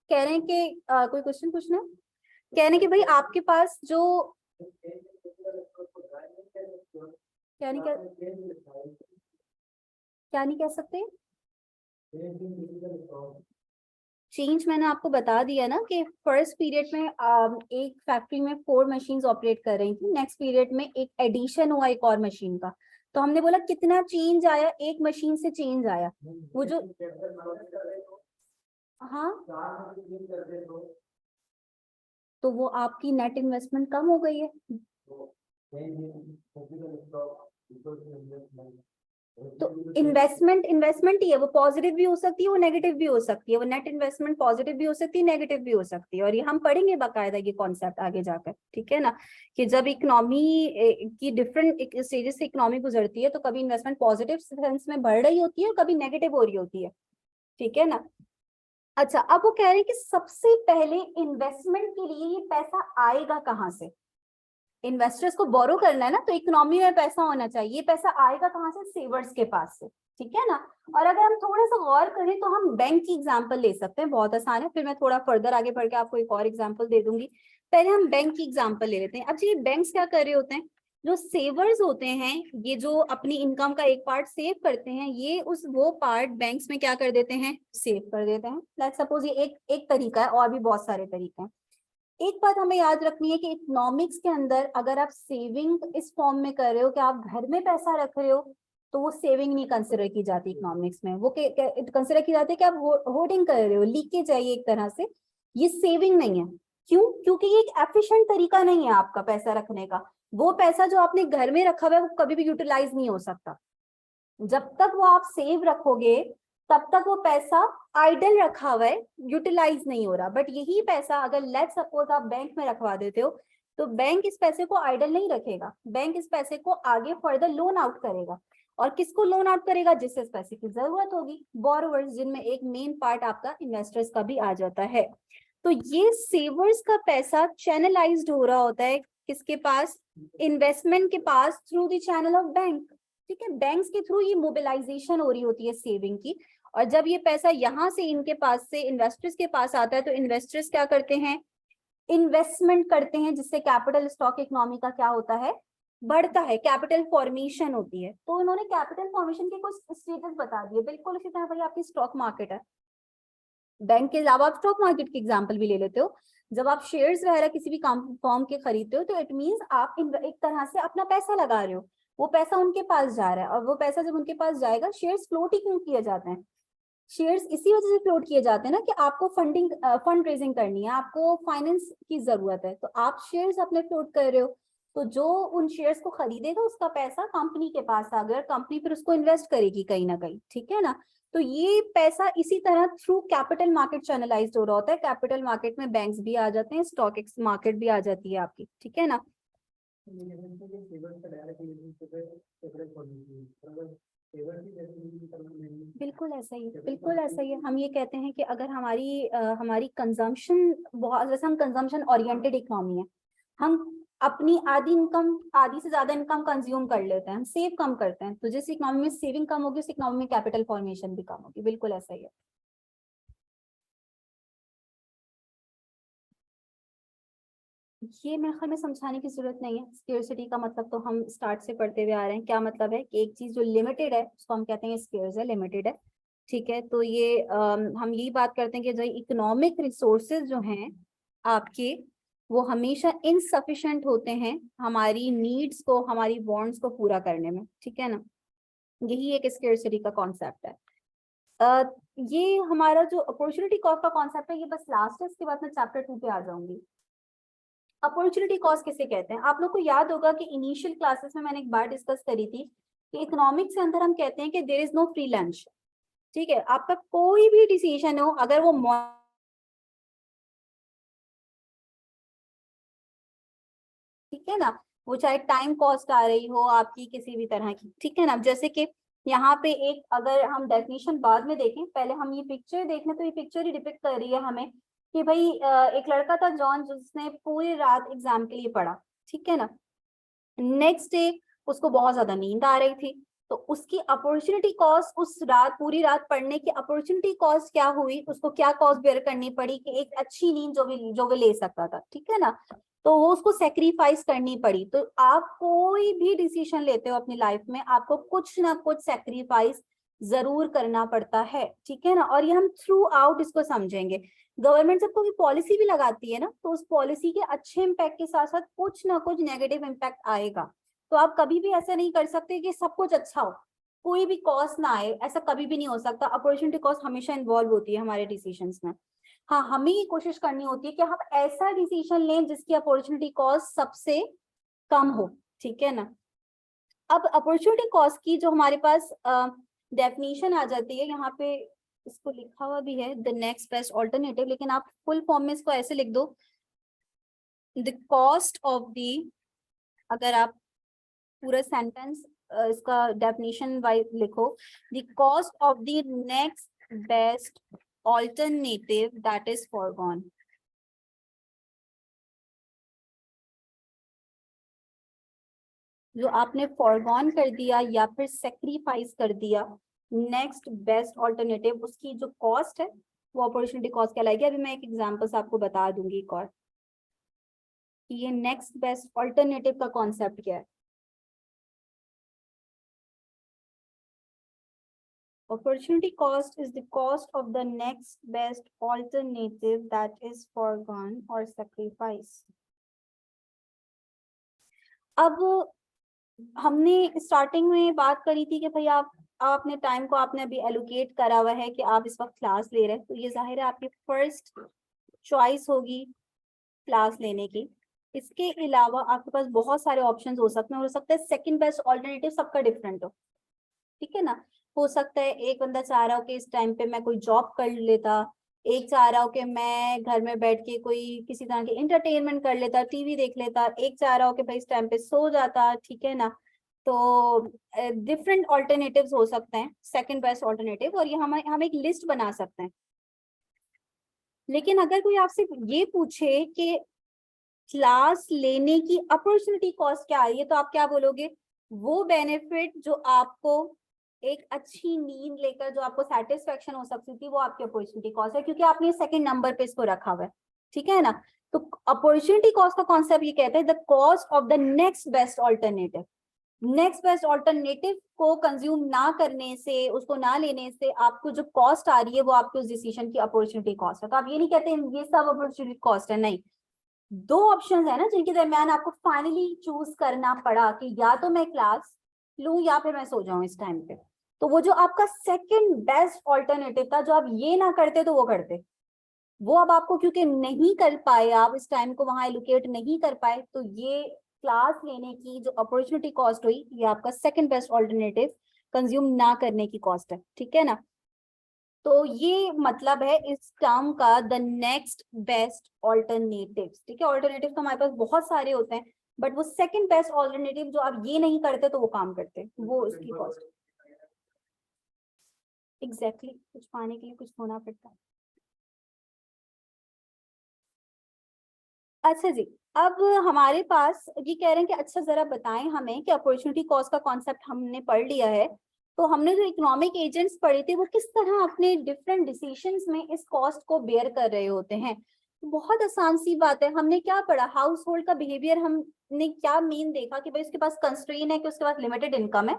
कह रहे हैं कि कोई क्वेश्चन पूछना है? कह रहे हैं कि भाई आपके पास जो क्या नहीं क्या नहीं कह सकते, चेंज मैंने आपको बता दिया ना कि फर्स्ट पीरियड में एक फैक्ट्री में 4 मशीन्स ऑपरेट कर रही थी, नेक्स्ट पीरियड में एक एडिशन हुआ एक और मशीन का। तो हमने बोला कितना चेंज आया, एक मशीन से चेंज आया। वो जो हाँ तो वो आपकी नेट इन्वेस्टमेंट कम हो गई है। तो इन्वेस्टमेंट ही है, वो पॉजिटिव भी हो सकती है, वो नेगेटिव भी हो सकती है, वो नेट इन्वेस्टमेंट पॉजिटिव भी हो सकती है, नेगेटिव भी हो सकती है, और ये हम पढ़ेंगे बाकायदा ये कॉन्सेप्ट आगे जाकर, ठीक है ना, कि जब इकोनॉमी की डिफरेंट स्टेजेस से इकोनॉमी गुजरती है तो कभी इन्वेस्टमेंट पॉजिटिव सेंस में बढ़ रही होती है और कभी नेगेटिव हो रही होती है, ठीक है ना। अच्छा, अब वो कह रहे हैं कि सबसे पहले इन्वेस्टमेंट के लिए ये पैसा आएगा कहाँ से। इन्वेस्टर्स को बोरो करना है ना, तो इकोनॉमी में पैसा होना चाहिए, ये पैसा आएगा कहाँ से, सेवर्स के पास से, ठीक है ना। और अगर हम थोड़ा सा गौर करें तो हम बैंक की एग्जांपल ले सकते हैं, बहुत आसान है, फिर मैं थोड़ा फर्दर आगे बढ़ के आपको एक और एग्जांपल दे दूंगी। पहले हम बैंक की एग्जांपल ले लेते हैं। अब ये बैंक्स क्या कर रहे होते हैं, जो सेवर्स होते हैं, ये जो अपनी इनकम का एक पार्ट सेव करते हैं, ये उस वो पार्ट बैंक्स में क्या कर देते हैं, सेव कर देते हैं। लेट्स सपोज ये एक तरीका है, और भी बहुत सारे तरीके हैं। एक बात हमें याद रखनी है कि इकोनॉमिक्स के अंदर अगर आप सेविंग इस फॉर्म में कर रहे हो कि आप घर में पैसा रख रहे हो, तो वो सेविंग नहीं कंसिडर की जाती इकोनॉमिक्स में, वो कंसिडर की जाती है कि आप होर्डिंग कर रहे हो, लीकेज है ये एक तरह से, ये सेविंग नहीं है। क्यों? क्योंकि ये एक एफिशिएंट तरीका नहीं है आपका पैसा रखने का। वो पैसा जो आपने घर में रखा हुआ है वो कभी भी यूटिलाइज नहीं हो सकता। जब तक वो आप सेव रखोगे तब तक वो पैसा आइडल रखा हुआ है, यूटिलाइज नहीं हो रहा। बट यही पैसा अगर लेट सपोज आप बैंक में रखवा देते हो, तो बैंक इस पैसे को आइडल नहीं रखेगा, बैंक इस पैसे को आगे फर्दर लोन आउट करेगा। और किसको लोन आउट करेगा? जिससे इस पैसे की जरूरत होगी, बोरोवर्स, जिनमें एक मेन पार्ट आपका इन्वेस्टर्स का भी आ जाता है। तो ये सेवर्स का पैसा चैनलाइज्ड हो रहा होता है किसके पास? इन्वेस्टमेंट के पास, through the channel of bank, ठीक है। बैंक्स के थ्रू ये मोबिलाइजेशन हो रही होती है सेविंग की। और जब ये पैसा यहाँ से इनके पास से इन्वेस्टर्स के पास आता है, तो इन्वेस्टर्स क्या करते हैं? इन्वेस्टमेंट करते हैं, जिससे कैपिटल स्टॉक इकोनॉमी का क्या होता है? बढ़ता है, कैपिटल फॉर्मेशन होती है। तो इन्होंने कैपिटल फॉर्मेशन के कुछ स्टेजेस बता दिए, बिल्कुल इसी तरह भाई आपकी स्टॉक मार्केट है। बैंक के अलावा आप स्टॉक मार्केट की एग्जांपल भी ले लेते हो। जब आप शेयर्स वगैरह किसी भी फॉर्म के खरीदते हो, तो इट मींस आप एक तरह से अपना पैसा लगा रहे हो, वो पैसा उनके पास जा रहा है। और वो पैसा जब उनके पास जाएगा, शेयर्स फ्लोट ही क्यों किए जाते हैं? शेयर्स इसी वजह से फ्लोट किए जाते हैं ना, कि आपको फंड रेजिंग करनी है, आपको फाइनेंस की जरूरत है, तो आप शेयर्स अपने फ्लोट कर रहे हो। तो जो उन शेयर्स को खरीदेगा उसका पैसा कंपनी के पास आ गया, और कंपनी फिर उसको इन्वेस्ट करेगी कहीं ना कहीं, ठीक है ना। तो ये पैसा इसी तरह थ्रू कैपिटल मार्केट चैनलाइज हो रहा होता है। कैपिटल मार्केट में बैंक्स भी आ जाते हैं, स्टॉक मार्केट भी आ जाती है आपकी, ठीक है ना। बिल्कुल ऐसा ही है, बिल्कुल ऐसा ही है। हम ये कहते हैं कि अगर हमारी कंजम्पशन बहुत, जैसे हम कंजम्पशन ओरिएंटेड इकोनॉमी है, हम अपनी आधी से ज्यादा इनकम कंज्यूम कर लेते हैं, हम सेव कम करते हैं। तो जिस इकोनॉमी में सेविंग कम होगी, उस इकोनॉमी में कैपिटल फॉर्मेशन भी कम होगी, बिल्कुल ऐसा ही है। ये मेरे ख्याल में समझाने की जरूरत नहीं है। स्केर्सिटी का मतलब तो हम स्टार्ट से पढ़ते हुए आ रहे हैं। क्या मतलब है कि एक चीज जो लिमिटेड है उसको हम कहते हैं स्केर्स है, लिमिटेड है, ठीक है। तो ये हम यही बात करते हैं कि जो इकोनॉमिक रिसोर्सेज जो हैं आपके, वो हमेशा इनसफिशिएंट होते हैं हमारी नीड्स को, हमारी वांट्स को पूरा करने में, ठीक है ना। यही एक स्केर्सिटी का कॉन्सेप्ट है। ये हमारा जो अपॉर्चुनिटी कॉस्ट का कॉन्सेप्ट है, ये बस लास्ट है, इसके बाद मैं चैप्टर 2 पे आ जाऊंगी। अपॉर्चुनिटी कॉस्ट किसे कहते हैं? आप लोग को याद होगा कि इनिशियल क्लासेस में मैंने एक बार डिस्कस करी थी कि इकोनॉमिक्स के अंदर हम कहते हैं कि there is no free lunch, ठीक है। आपका कोई भी डिसीजन हो, अगर वो ठीक है ना, वो चाहे टाइम कॉस्ट आ रही हो आपकी किसी भी तरह की, ठीक है ना। जैसे कि यहाँ पे एक, अगर हम डेफिनेशन बाद में देखें, पहले हम ये पिक्चर देख लें, तो ये पिक्चर ही डिपिक्ट कर रही है हमें कि भाई एक लड़का था जॉन, जिसने पूरी रात एग्जाम के लिए पढ़ा, ठीक है ना। नेक्स्ट डे उसको बहुत ज्यादा नींद आ रही थी, तो उसकी अपॉर्चुनिटी कॉस्ट, उस रात पूरी रात पढ़ने की अपॉर्चुनिटी कॉस्ट क्या हुई, उसको क्या कॉस्ट बेयर करनी पड़ी कि एक अच्छी नींद जो भी ले सकता था, ठीक है ना, तो वो उसको सेक्रीफाइस करनी पड़ी। तो आप कोई भी डिसीजन लेते हो अपनी लाइफ में, आपको कुछ ना कुछ सेक्रीफाइस जरूर करना पड़ता है, ठीक है ना। और ये हम थ्रू आउट इसको समझेंगे। गवर्नमेंट जब कोई पॉलिसी भी लगाती है ना, तो उस पॉलिसी के अच्छे इम्पैक्ट के साथ साथ कुछ ना कुछ नेगेटिव इम्पैक्ट आएगा। तो आप कभी भी ऐसा नहीं कर सकते कि सब कुछ अच्छा हो, कोई भी कॉस्ट ना आए, ऐसा कभी भी नहीं हो सकता। अपॉर्चुनिटी कॉस्ट हमेशा इन्वॉल्व होती है हमारे डिसीजंस में। हाँ, हमें ये कोशिश करनी होती है कि हम ऐसा डिसीजन लें जिसकी अपॉर्चुनिटी कॉस्ट सबसे कम हो, ठीक है ना। अब अपॉर्चुनिटी कॉस्ट की जो हमारे पास डेफिनेशन आ जाती है, यहाँ पे इसको लिखा हुआ भी है द नेक्स्ट बेस्ट ऑल्टरनेटिव, लेकिन आप फुल फॉर्म में इसको ऐसे लिख दो, द कॉस्ट ऑफ द, अगर आप पूरा सेंटेंस इसका डेफिनेशन वाइज लिखो, the cost of the next best alternative that is foregone. जो आपने फॉरगॉन कर दिया या फिर सेक्रीफाइस कर दिया नेक्स्ट बेस्ट ऑल्टरनेटिव, उसकी जो कॉस्ट है वो अपॉर्चुनिटी कॉस्ट कहलाएगी। अभी मैं एक एग्जांपल से आपको बता दूंगी एक और, ये नेक्स्ट बेस्ट ऑल्टरनेटिव का कॉन्सेप्ट क्या है। Opportunity cost is the cost of the next best alternative that is foregone or sacrificed. अब हमने स्टार्टिंग में बात करी थी कि भाई आप अपने टाइम को आपने अभी एलोकेट करा हुआ है कि आप इस वक्त क्लास ले रहे हैं, तो ये जाहिर है आपकी फर्स्ट चॉइस होगी क्लास लेने की। इसके अलावा आपके पास बहुत सारे ऑप्शंस हो सकते हैं, हो सकता है सेकंड बेस्ट ऑल्टरनेटिव सबका डिफरेंट हो, ठीक है ना। हो सकता है एक बंदा चाह रहा हो कि इस टाइम पे मैं कोई जॉब कर लेता, एक चाह रहा हो कि मैं घर में बैठ के कोई किसी तरह की इंटरटेनमेंट कर लेता, टीवी देख लेता, एक चाह रहा हो कि भाई इस टाइम पे सो जाता, ठीक है ना। तो डिफरेंट ऑल्टरनेटिव्स हो सकते हैं, सेकंड बेस्ट ऑल्टरनेटिव, और ये हम एक लिस्ट बना सकते हैं। लेकिन अगर कोई आपसे ये पूछे कि क्लास लेने की अपॉर्चुनिटी कॉस्ट क्या है, तो आप क्या बोलोगे? वो बेनिफिट जो आपको एक अच्छी नींद लेकर जो आपको सेटिस्फेक्शन हो सकती थी, वो आपकी अपॉर्चुनिटी कॉस्ट है, क्योंकि आपने सेकंड नंबर पे इसको रखा हुआ है, ठीक है ना। तो अपॉर्चुनिटी कॉस्ट का कॉन्सेप्ट ये कहता है the cost of the next best alternative. Next best alternative को कंज्यूम ना करने से, उसको ना लेने से आपको जो कॉस्ट आ रही है वो आपकी उस डिसीजन की अपॉर्चुनिटी कॉस्ट है। तो आप ये नहीं कहते ये सब अपॉर्चुनिटी कॉस्ट है, नहीं। दो ऑप्शंस है ना जिनके दरमियान आपको फाइनली चूज करना पड़ा कि या तो मैं क्लास लूं या फिर मैं सो जाऊं इस टाइम पे। तो वो जो आपका सेकंड बेस्ट ऑल्टरनेटिव था, जो आप ये ना करते तो वो करते, वो अब आपको क्योंकि नहीं कर पाए, आप इस टाइम को वहां एलोकेट नहीं कर पाए, तो ये क्लास लेने की जो अपॉर्चुनिटी कॉस्ट हुई, ये आपका सेकंड बेस्ट ऑल्टरनेटिव कंज्यूम ना करने की कॉस्ट है, ठीक है ना। तो ये मतलब है इस टर्म का द नेक्स्ट बेस्ट ऑल्टरनेटिव, ठीक है। ऑल्टरनेटिव तो हमारे पास बहुत सारे होते हैं, बट वो सेकंड बेस्ट ऑल्टरनेटिव जो आप ये नहीं करते तो वो काम करते, वो उसकी कॉस्ट। एग्जैक्टली, कुछ पाने के लिए कुछ होना पड़ता है। अच्छा जी, अब हमारे पास ये कह रहे हैं कि अच्छा जरा बताएं हमें कि अपॉर्चुनिटी कॉस्ट का कॉन्सेप्ट हमने पढ़ लिया है, तो हमने जो इकोनॉमिक एजेंट्स पढ़े थे वो किस तरह अपने डिफरेंट डिसीजंस में इस कॉस्ट को बेयर कर रहे होते हैं। बहुत आसान सी बात है, हमने क्या पढ़ा, हाउस होल्ड का बिहेवियर हमने क्या मेन देखा कि भाई उसके पास कंस्ट्रेन है कि उसके पास लिमिटेड इनकम है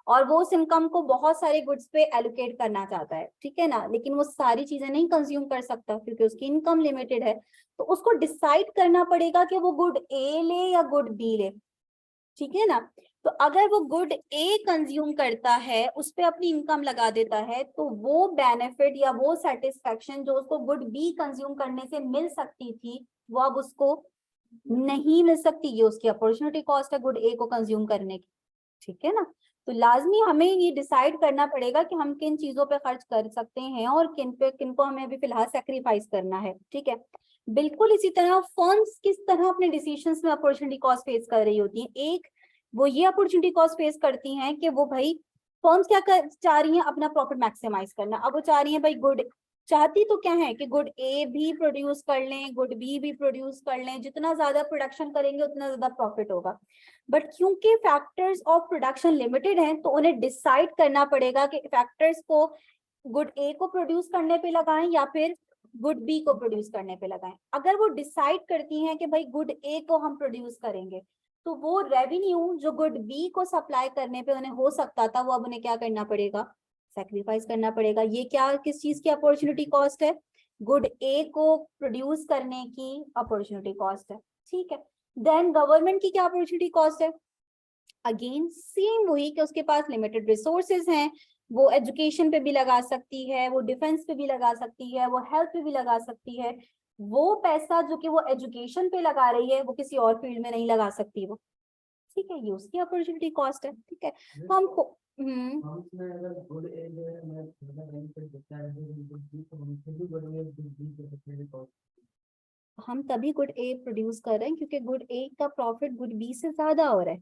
और वो उस इनकम को बहुत सारे गुड्स पे एलोकेट करना चाहता है, ठीक है ना। लेकिन वो सारी चीजें नहीं कंज्यूम कर सकता क्योंकि उसकी इनकम लिमिटेड है। तो उसको डिसाइड करना पड़ेगा कि वो गुड ए ले या गुड बी ले, ठीक है ना। तो अगर वो गुड ए कंज्यूम करता है, उस पे अपनी इनकम लगा देता है, तो वो बेनिफिट या वो सेटिस्फेक्शन जो उसको गुड बी कंज्यूम करने से मिल सकती थी, वो अब उसको नहीं मिल सकती। ये उसकी अपॉर्चुनिटी कॉस्ट है गुड ए को कंज्यूम करने की, ठीक है ना। तो लाजमी हमें ये डिसाइड करना पड़ेगा कि हम किन चीजों पे खर्च कर सकते हैं और किन को हमें अभी फिलहाल सेक्रीफाइस करना है, ठीक है। बिल्कुल इसी तरह फर्म्स किस तरह अपने डिसीजंस में अपॉर्चुनिटी कॉस्ट फेस कर रही होती हैं। एक, वो ये अपॉर्चुनिटी कॉस्ट फेस करती हैं कि वो भाई फर्म्स चाह रही हैं अपना प्रॉफिट मैक्सिमाइज करना। अब वो चाह रही हैं भाई गुड, चाहती तो क्या है कि गुड ए भी प्रोड्यूस कर लें, गुड बी भी प्रोड्यूस कर लें, जितना ज्यादा प्रोडक्शन करेंगे उतना ज्यादा प्रॉफिट होगा। बट क्योंकि फैक्टर्स ऑफ प्रोडक्शन लिमिटेड हैं, तो उन्हें डिसाइड करना पड़ेगा कि फैक्टर्स को गुड ए को प्रोड्यूस करने पे लगाएं या फिर गुड बी को प्रोड्यूस करने पे लगाएं। अगर वो डिसाइड करती हैं कि भाई गुड ए को हम प्रोड्यूस करेंगे, तो वो रेवेन्यू जो गुड बी को सप्लाई करने पे उन्हें हो सकता था, वो अब उन्हें क्या करना पड़ेगा, सेक्रीफाइस करना पड़ेगा। ये क्या, किस चीज की अपॉर्चुनिटी कॉस्ट है, गुड ए को प्रोड्यूस करने की अपॉर्चुनिटी कॉस्ट है, ठीक है। देन गवर्नमेंट की क्या अपॉर्चुनिटी कॉस्ट है, अगेन सेम वही कि उसके पास लिमिटेड रिसोर्सेज हैं, वो एजुकेशन पे भी लगा सकती है, वो डिफेंस पे भी लगा सकती है, वो हेल्थ पे भी लगा सकती है। वो पैसा जो कि वो एजुकेशन पे लगा रही है वो किसी और फील्ड में नहीं लगा सकती वो, ठीक है, ये उसकी अपॉर्चुनिटी कॉस्ट है, ठीक है। तो हमको हम तभी गुड ए प्रोड्यूस कर रहे हैं क्योंकि गुड ए का प्रॉफिट गुड बी से ज्यादा हो रहा है,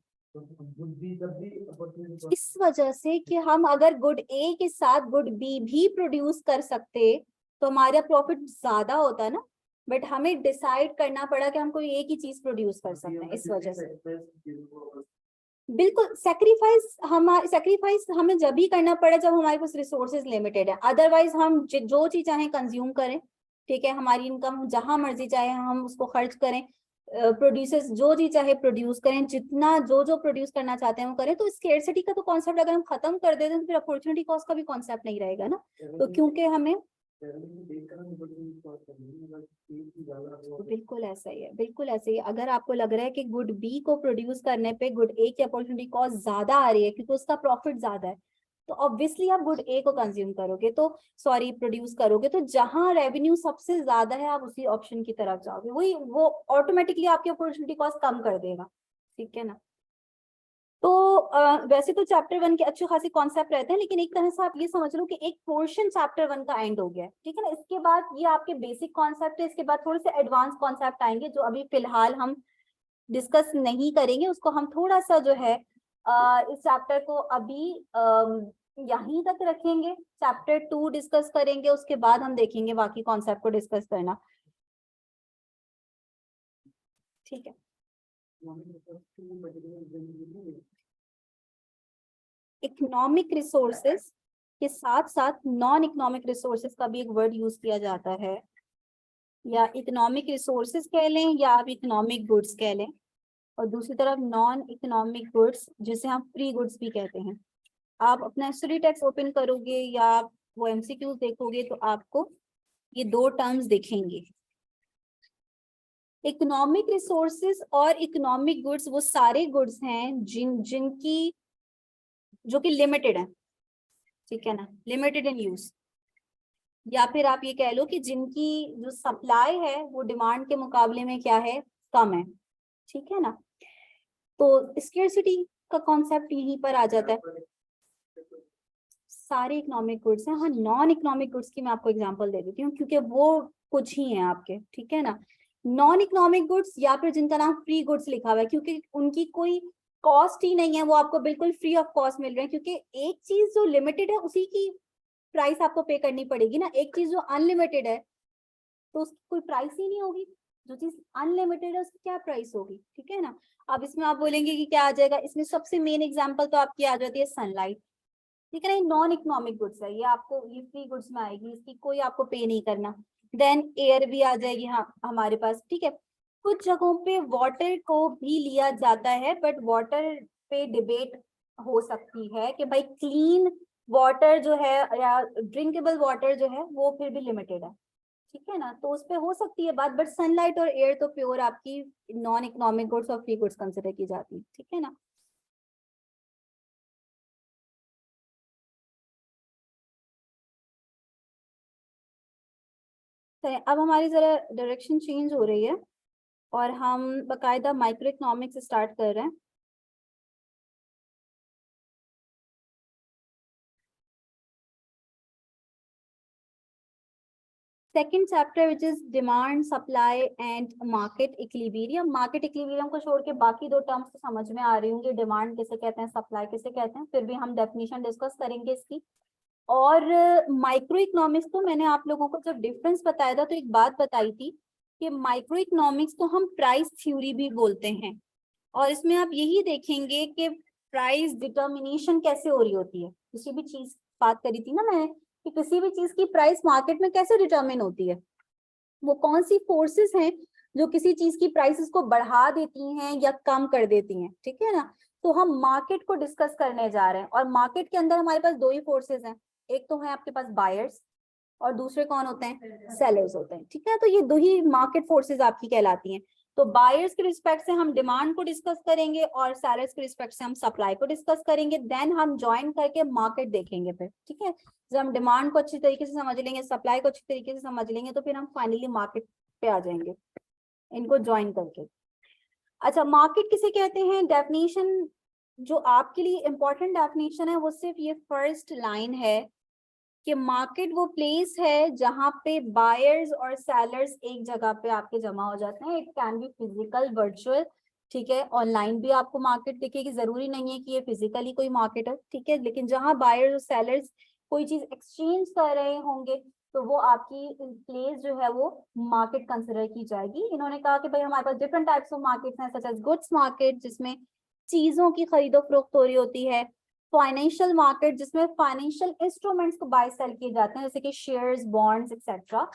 इस वजह से कि हम अगर गुड ए के साथ गुड बी भी प्रोड्यूस कर सकते तो हमारा प्रॉफिट ज्यादा होता ना, बट हमें डिसाइड करना पड़ा कि हम कोई एक ही चीज प्रोड्यूस कर सकते हैं, इस वजह से। बिल्कुल, सेक्रीफाइस हमें जब ही करना पड़े जब हमारे पास रिसोर्सेज लिमिटेड है, अदरवाइज हम जो चीज चाहें कंज्यूम करें, ठीक है, हमारी इनकम जहां मर्जी चाहे हम उसको खर्च करें, प्रोड्यूसर्स जो चीज चाहे प्रोड्यूस करें, जितना जो प्रोड्यूस करना चाहते हैं वो करें। तो स्केर्सिटी का तो कॉन्सेप्ट अगर हम खत्म कर देते हैं तो फिर अपॉर्चुनिटी कॉस्ट का भी कॉन्सेप्ट नहीं रहेगा ना। तो क्योंकि हमें बिल्कुल ऐसा ही है, बिल्कुल ऐसे ही। अगर आपको लग रहा है कि गुड बी को प्रोड्यूस करने पे गुड ए की अपॉर्चुनिटी कॉस्ट ज्यादा आ रही है क्योंकि उसका प्रॉफिट ज्यादा है, तो ऑब्वियसली आप गुड ए को कंज्यूम करोगे, तो सॉरी प्रोड्यूस करोगे, तो जहां रेवेन्यू सबसे ज्यादा है आप उसी ऑप्शन की तरफ जाओगे, वही वो ऑटोमेटिकली आपकी अपॉर्चुनिटी कॉस्ट कम कर देगा, ठीक है ना। तो वैसे तो चैप्टर 1 के अच्छे खासी कॉन्सेप्ट रहते हैं, लेकिन एक तरह से आप ये समझ लो कि एक पोर्शन चैप्टर 1 का एंड हो गया है, ठीक है ना। इसके बाद ये आपके बेसिक कॉन्सेप्ट है, इसके बाद थोड़े से एडवांस कॉन्सेप्ट आएंगे जो अभी फिलहाल हम डिस्कस नहीं करेंगे, उसको हम थोड़ा सा जो है इस चैप्टर को अभी यहीं तक रखेंगे, चैप्टर 2 डिस्कस करेंगे, उसके बाद हम देखेंगे बाकी कॉन्सेप्ट को डिस्कस करना, ठीक है। इकोनॉमिक रिसोर्सेस के साथ साथ नॉन इकोनॉमिक रिसोर्सेस का भी एक वर्ड यूज किया जाता है, या इकोनॉमिक रिसोर्सेस कह लें या आप इकोनॉमिक गुड्स कह लें, और दूसरी तरफ नॉन इकोनॉमिक गुड्स जिसे हम फ्री गुड्स भी कहते हैं। आप अपना स्टडी टेक्स्ट ओपन करोगे या आप वो एमसीक्यूज देखोगे तो आपको ये दो टर्म्स दिखेंगे। इकोनॉमिक रिसोर्सेज और इकोनॉमिक गुड्स वो सारे गुड्स हैं जिनकी जो कि लिमिटेड है, ठीक है ना, लिमिटेड इन यूज, या फिर आप ये कह लो कि जिनकी जो सप्लाई है वो डिमांड के मुकाबले में क्या है, कम है, ठीक है ना। तो स्केर्सिटी का कॉन्सेप्ट यहीं पर आ जाता है। सारे इकोनॉमिक गुड्स हैं, हाँ नॉन इकोनॉमिक गुड्स की मैं आपको एग्जांपल दे देती हूँ क्योंकि वो कुछ ही हैं आपके, ठीक है ना। नॉन इकोनॉमिक गुड्स या फिर जिनका नाम फ्री गुड्स लिखा हुआ है क्योंकि उनकी कोई कॉस्ट ही नहीं है, वो आपको बिल्कुल फ्री ऑफ कॉस्ट मिल रहे हैं, क्योंकि एक चीज जो लिमिटेड है उसी की प्राइस आपको पे करनी पड़ेगी ना, एक चीज जो अनलिमिटेड है तो उसकी कोई प्राइस ही नहीं होगी, जो चीज अनलिमिटेड है उसकी क्या प्राइस होगी, ठीक है ना। अब इसमें आप बोलेंगे कि क्या आ जाएगा, इसमें सबसे मेन एग्जांपल तो आपकी आ जाती है सनलाइट, ठीक है ना, ये नॉन इकोनॉमिक गुड्स है, ये आपको ये फ्री गुड्स में आएगी, इसकी कोई आपको पे नहीं करना। देन एयर भी आ जाएगी हाँ हमारे पास, ठीक है। कुछ जगहों पे वाटर को भी लिया जाता है, बट वाटर पे डिबेट हो सकती है कि भाई क्लीन वाटर जो है या ड्रिंकेबल वाटर जो है वो फिर भी लिमिटेड है, ठीक है ना, तो उस पे हो सकती है बात, बट सनलाइट और एयर तो प्योर आपकी नॉन इकोनॉमिक गुड्स और फ्री गुड्स कंसिडर की जाती है, ठीक है ना। तो अब हमारी जरा डायरेक्शन चेंज हो रही है और हम बकायदा माइक्रो इकोनॉमिक्स स्टार्ट कर रहे हैं। Second chapter which is demand supply and market equilibrium. Market equilibrium को छोड़ के बाकी दो टर्म्स तो समझ में आ रही होंगी, डिमांड किसे कहते हैं, सप्लाई किसे कहते हैं, फिर भी हम डेफिनेशन डिस्कस करेंगे इसकी। और माइक्रो इकोनॉमिक्स तो मैंने आप लोगों को जब डिफरेंस बताया था तो एक बात बताई थी कि माइक्रो इकोनॉमिक्स को हम प्राइस थ्योरी भी बोलते हैं, और इसमें आप यही देखेंगे कि प्राइस डिटर्मिनेशन कैसे हो रही होती है, किसी भी चीज बात करी थी ना मैंने कि किसी भी चीज की प्राइस मार्केट में कैसे डिटर्मिन होती है, वो कौन सी फोर्सेस हैं जो किसी चीज की प्राइसेस को बढ़ा देती हैं या कम कर देती हैं, ठीक है ना। तो हम मार्केट को डिस्कस करने जा रहे हैं, और मार्केट के अंदर हमारे पास दो ही फोर्सेस हैं, एक तो है आपके पास बायर्स और दूसरे कौन होते हैं, सेलर्स होते हैं, ठीक है। तो ये दो ही मार्केट फोर्सेस आपकी कहलाती हैं। तो बायर्स के रिस्पेक्ट से हम डिमांड को डिस्कस करेंगे और सेलर्स के रिस्पेक्ट से हम सप्लाई को डिस्कस करेंगे, देन हम ज्वाइन करके मार्केट देखेंगे फिर, ठीक है। जब हम डिमांड को अच्छी तरीके से समझ लेंगे, सप्लाई को अच्छी तरीके से समझ लेंगे, तो फिर हम फाइनली मार्केट पे आ जाएंगे इनको ज्वाइन करके। अच्छा, मार्केट किसे कहते हैं? डेफिनेशन जो आपके लिए इंपॉर्टेंट डेफिनेशन है वो सिर्फ ये फर्स्ट लाइन है कि मार्केट वो प्लेस है जहां पे बायर्स और सेलर्स एक जगह पे आपके जमा हो जाते हैं। It can be physical, virtual, ठीक है। ऑनलाइन भी आपको मार्केट दिखेगी, जरूरी नहीं है कि ये फिजिकली कोई मार्केट है, ठीक है। लेकिन जहां बायर्स और सेलर्स कोई चीज एक्सचेंज कर रहे होंगे तो वो आपकी प्लेस जो है वो मार्केट कंसिडर की जाएगी। इन्होंने कहा कि भाई हमारे पास डिफरेंट टाइप्स ऑफ मार्केट्स हैं, सच एज गुड्स मार्केट जिसमें चीजों की खरीदो फरोख्त हो रही होती है, फाइनेंशियल मार्केट जिसमें फाइनेंशियल इंस्ट्रूमेंट्स को बाय सेल किए जाते हैं जैसे कि शेयर्स, बॉन्ड्स एक्सेट्रा,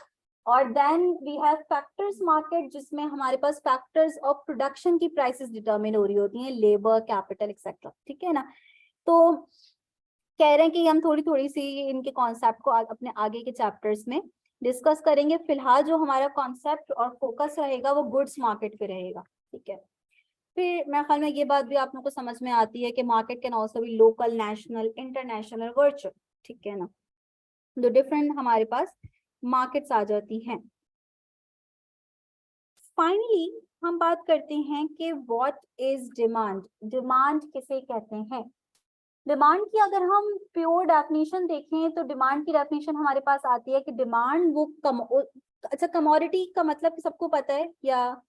और then we have factors market जिसमें हमारे पास फैक्टर्स ऑफ प्रोडक्शन की प्राइसेस डिटरमिन हो रही होती हैं, लेबर, कैपिटल एक्सेट्रा, ठीक है ना। तो कह रहे हैं कि हम थोड़ी थोड़ी सी इनके कॉन्सेप्ट को अपने आगे के चैप्टर्स में डिस्कस करेंगे। फिलहाल जो हमारा कॉन्सेप्ट और फोकस रहेगा वो गुड्स मार्केट पे रहेगा, ठीक है। फिर मेरे ख्याल में ये बात भी आप लोगों को समझ में आती है कि market can also be local, national, international, virtual, ठीक है ना। तो डिफरेंट हमारे पास मार्केट्स आ जाती हैं। फाइनली हम बात करते हैं कि व्हाट इज डिमांड। डिमांड किसे कहते हैं? डिमांड की अगर हम प्योर डेफिनेशन देखें तो डिमांड की डेफिनेशन हमारे पास आती है कि डिमांड वो अच्छा, कमोडिटी का मतलब सबको पता है या?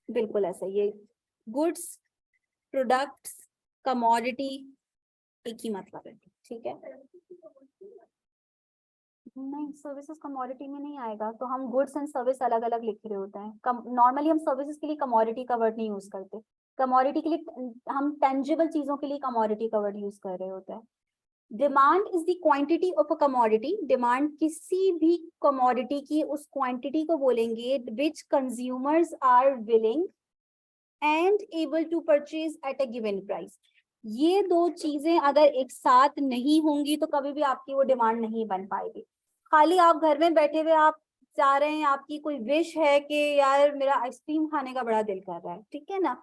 बिल्कुल ऐसा, ये गुड्स, प्रोडक्ट्स, कमोडिटी एक ही मतलब है, ठीक है। नहीं, सर्विसेज कमोडिटी में नहीं आएगा, तो हम गुड्स एंड सर्विस अलग अलग लिख रहे होते हैं। नॉर्मली हम सर्विसेज के लिए कमोडिटी का वर्ड नहीं यूज करते, कमोडिटी के लिए हम टेंजिबल चीजों के लिए कमोडिटी का वर्ड यूज कर रहे होते हैं। Demand is the quantity of a commodity. Demand किसी भी कमोडिटी की उस क्वांटिटी को बोलेंगे which consumers are willing and able to purchase at a given price. ये दो चीजें अगर एक साथ नहीं होंगी तो कभी भी आपकी वो डिमांड नहीं बन पाएगी। खाली आप घर में बैठे हुए आप चाह रहे हैं, आपकी कोई विश है कि यार मेरा आइसक्रीम खाने का बड़ा दिल कर रहा है, ठीक है ना।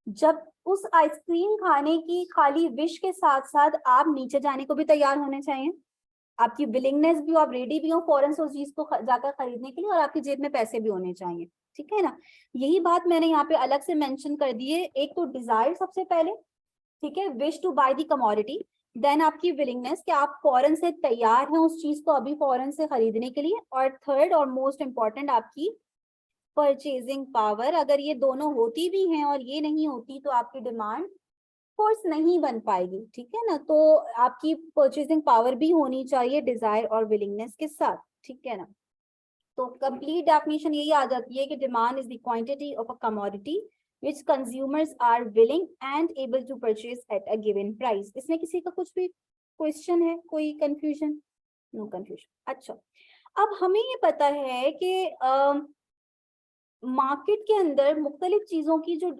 जब उस आइसक्रीम खाने की खाली विश के साथ साथ आप नीचे जाने को भी तैयार होने चाहिए, आपकी विलिंगनेस भी हो, आप रेडी भी हो फौरन से उस चीज को जाकर खरीदने के लिए, और आपकी जेब में पैसे भी होने चाहिए, ठीक है ना। यही बात मैंने यहाँ पे अलग से मेंशन कर दी है। एक तो डिजायर सबसे पहले, ठीक है, wish to buy the commodity, then आपकी विलिंगनेस कि आप फौरन से तैयार हैं उस चीज को अभी फौरन से खरीदने के लिए, और थर्ड और मोस्ट इंपॉर्टेंट आपकी परचेजिंग पावर। अगर ये दोनों होती भी हैं और ये नहीं होती तो आपकी डिमांड कोर्स नहीं बन पाएगी, ठीक है ना। तो आपकी परचेजिंग पावर भी होनी चाहिए डिजायर और विलिंगनेस के साथ, ठीक है ना। तो कंप्लीट डेफिनेशन यही आ जाती है कि demand is the quantity of a commodity which consumers are willing and able to purchase at a given price। इसमें किसी का कुछ भी क्वेश्चन है, कोई कंफ्यूजन? No confusion. अच्छा, अब हमें ये पता है कि मार्केट के अंदर मुख्तलिफ चीजों की जो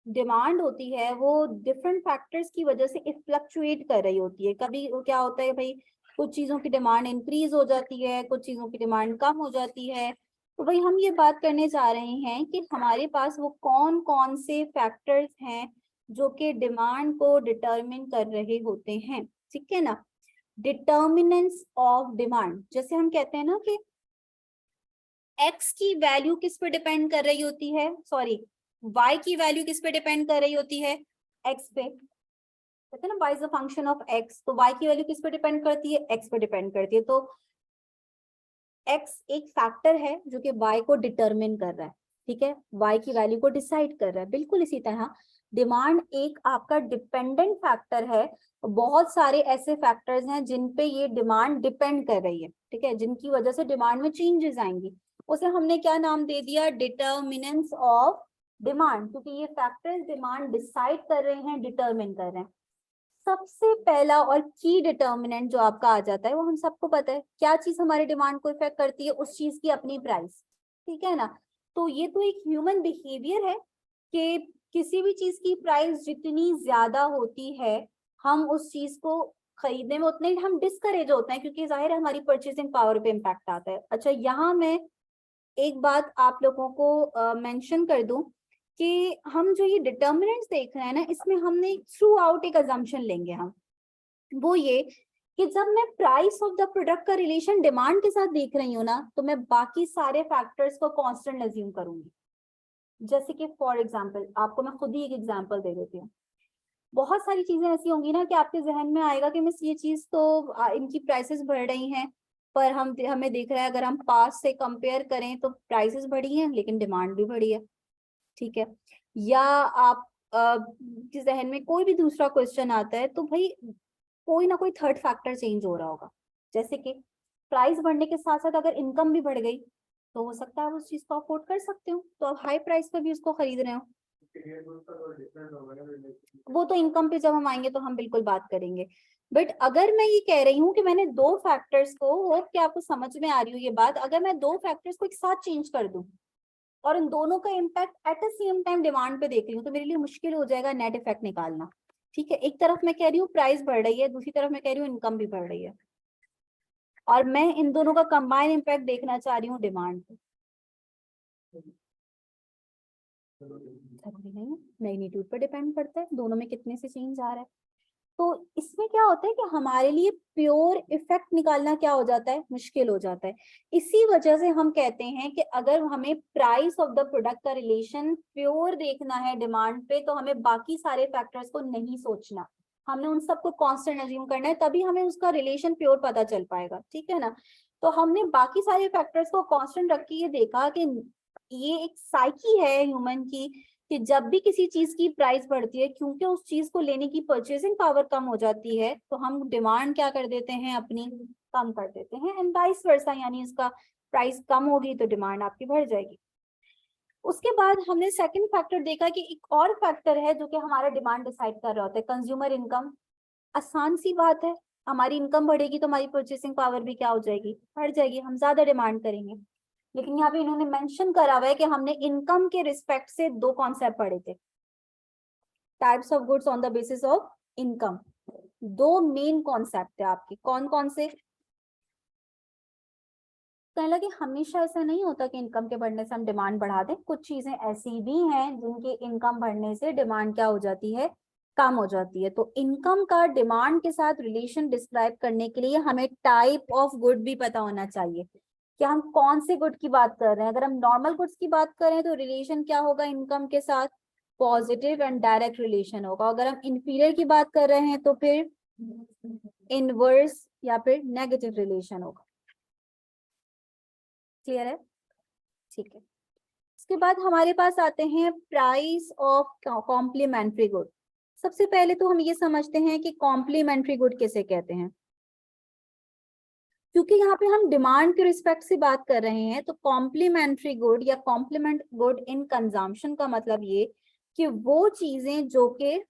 डिमांड होती है वो डिफरेंट फैक्टर्स की वजह से फ्लक्चुएट कर रही होती है। कभी क्या होता है भाई, कुछ चीजों की डिमांड इंक्रीज हो जाती है, कुछ चीजों की डिमांड कम हो जाती है। तो भाई हम ये बात करने जा रहे हैं कि हमारे पास वो कौन कौन से फैक्टर्स हैं जो कि डिमांड को डिटरमिन कर रहे होते हैं, ठीक है ना। डिटर्मिनेंट्स ऑफ डिमांड, जैसे हम कहते हैं ना कि एक्स की वैल्यू किस पे डिपेंड कर रही होती है, सॉरी वाई की वैल्यू किस पे डिपेंड कर रही होती है, एक्स पे, कहते हैं ना Y is a function of X. तो वाई की वैल्यू किस पे डिपेंड करती है, एक्स पे डिपेंड करती है। तो एक्स एक फैक्टर है जो कि वाई को डिटरमिन कर रहा है, ठीक है, वाई की वैल्यू को डिसाइड कर रहा है। बिल्कुल इसी तरह डिमांड एक आपका डिपेंडेंट फैक्टर है। बहुत सारे ऐसे फैक्टर्स हैं जिन पे ये डिमांड डिपेंड कर रही है, ठीक है, जिनकी वजह से डिमांड में चेंजेस आएंगी। उसे हमने क्या नाम दे दिया, डिटर्मिनेंट्स ऑफ डिमांड, क्योंकि ये फैक्टर्स डिमांड डिसाइड कर रहे हैं, डिटरमिन कर रहे हैं। सबसे पहला और की डिटर्मिनेंट जो आपका आ जाता है वो हम सबको पता है, क्या चीज हमारे डिमांड को इफेक्ट करती है, उस चीज की अपनी प्राइस, ठीक है ना। तो ये तो एक ह्यूमन बिहेवियर है कि किसी भी चीज की प्राइस जितनी ज्यादा होती है हम उस चीज को खरीदने में उतने हम डिस्करेज होते हैं, क्योंकि जाहिर है हमारी परचेसिंग पावर पे इम्पैक्ट आता है। अच्छा, यहाँ मैं एक बात आप लोगों को मेंशन कर दूं कि हम जो ये डिटर्मिनेंट्स देख रहे हैं ना, इसमें हमने थ्रू आउट एक अजम्पशन लेंगे हम, वो ये कि जब मैं प्राइस ऑफ द प्रोडक्ट का रिलेशन डिमांड के साथ देख रही हूँ ना, तो मैं बाकी सारे फैक्टर्स को कांस्टेंट अज्यूम करूंगी। जैसे कि फॉर एग्जांपल आपको मैं खुद ही एक एग्जांपल दे देती हूँ। बहुत सारी चीजें ऐसी होंगी ना कि आपके जहन में आएगा कि मिस ये चीज तो इनकी प्राइसेस बढ़ रही हैं, पर हमें दिख रहा है अगर हम पास से कंपेयर करें तो प्राइसेस बढ़ी हैं लेकिन डिमांड भी बढ़ी है। ठीक है। या आप के जहन में कोई भी दूसरा क्वेश्चन आता है तो भाई कोई ना कोई थर्ड फैक्टर चेंज हो रहा होगा। जैसे कि प्राइस बढ़ने के साथ साथ अगर इनकम भी बढ़ गई तो हो सकता है आप उस चीज को अफोर्ड कर सकते हो, तो आप हाई प्राइस पर भी उसको खरीद रहे हो। वो तो इनकम पे जब हम आएंगे तो हम बिल्कुल बात करेंगे। बट अगर मैं ये कह रही हूँ कि मैंने दो फैक्टर्स को, होप कि आपको समझ में आ रही हो ये बात, अगर मैं दो फैक्टर्स को एक साथ चेंज कर दूं और इन दोनों का impact at the same time demand पे देख रही हूँ, तो मेरे लिए मुश्किल हो जाएगा नेट इफेक्ट निकालना। ठीक है, एक तरफ मैं कह रही हूँ प्राइस बढ़ रही है, दूसरी तरफ मैं कह रही हूँ इनकम भी बढ़ रही है, और मैं इन दोनों का कंबाइन इम्पैक्ट देखना चाह रही हूँ डिमांड पे। जरूरी नहीं है, मैग्नीट्यूड पर डिपेंड करता है दोनों में कितने से चेंज आ रहा है। तो इसमें क्या होता है कि हमारे लिए प्योर इफेक्ट निकालना क्या हो जाता है, मुश्किल हो जाता है। इसी वजह से हम कहते हैं कि अगर हमें प्राइस ऑफ द प्रोडक्ट का रिलेशन प्योर देखना है डिमांड पे, तो हमें बाकी सारे फैक्टर्स को नहीं सोचना, हमने उन सबको कांस्टेंट अज्यूम करना है, तभी हमें उसका रिलेशन प्योर पता चल पाएगा। ठीक है ना। तो हमने बाकी सारे फैक्टर्स को कांस्टेंट रख के ये देखा कि ये एक साइकी है ह्यूमन की, कि जब भी किसी चीज की प्राइस बढ़ती है, क्योंकि उस चीज को लेने की परचेसिंग पावर कम हो जाती है, तो हम डिमांड क्या कर देते हैं अपनी, कम कर देते हैं, एंड वाइस वर्सा, यानी इसका प्राइस कम होगी तो डिमांड आपकी बढ़ जाएगी। उसके बाद हमने सेकंड फैक्टर देखा कि एक और फैक्टर है जो कि हमारा डिमांड डिसाइड कर रहा होता है, कंज्यूमर इनकम। आसान सी बात है, हमारी इनकम बढ़ेगी तो हमारी परचेसिंग पावर भी क्या हो जाएगी, बढ़ जाएगी, हम ज्यादा डिमांड करेंगे। लेकिन यहाँ पे इन्होंने मेंशन करा हुआ है कि हमने इनकम के रिस्पेक्ट से दो कॉन्सेप्ट पढ़े थे, types of goods on the basis of income. दो मेन कॉन्सेप्ट है आपके, कौन कौन से। कहने लगे हमेशा ऐसा नहीं होता कि इनकम के बढ़ने से हम डिमांड बढ़ा दें, कुछ चीजें ऐसी भी हैं जिनके इनकम बढ़ने से डिमांड क्या हो जाती है, कम हो जाती है। तो इनकम का डिमांड के साथ रिलेशन डिस्क्राइब करने के लिए हमें टाइप ऑफ गुड भी पता होना चाहिए कि हम कौन से गुड की बात कर रहे हैं। अगर हम नॉर्मल गुड्स की बात करें तो रिलेशन क्या होगा इनकम के साथ, पॉजिटिव एंड डायरेक्ट रिलेशन होगा। अगर हम इंफीरियर की बात कर रहे हैं तो फिर इनवर्स या फिर नेगेटिव रिलेशन होगा। क्लियर है। ठीक है। इसके बाद हमारे पास आते हैं प्राइस ऑफ कॉम्प्लीमेंट्री गुड। सबसे पहले तो हम ये समझते हैं कि कॉम्प्लीमेंट्री गुड किसे कहते हैं, क्योंकि यहाँ पे हम डिमांड के रिस्पेक्ट से बात कर रहे हैं। तो कॉम्प्लीमेंट्री गुड या कॉम्प्लीमेंट गुड इन कंजम्पशन का मतलब ये कि वो चीजें जो कि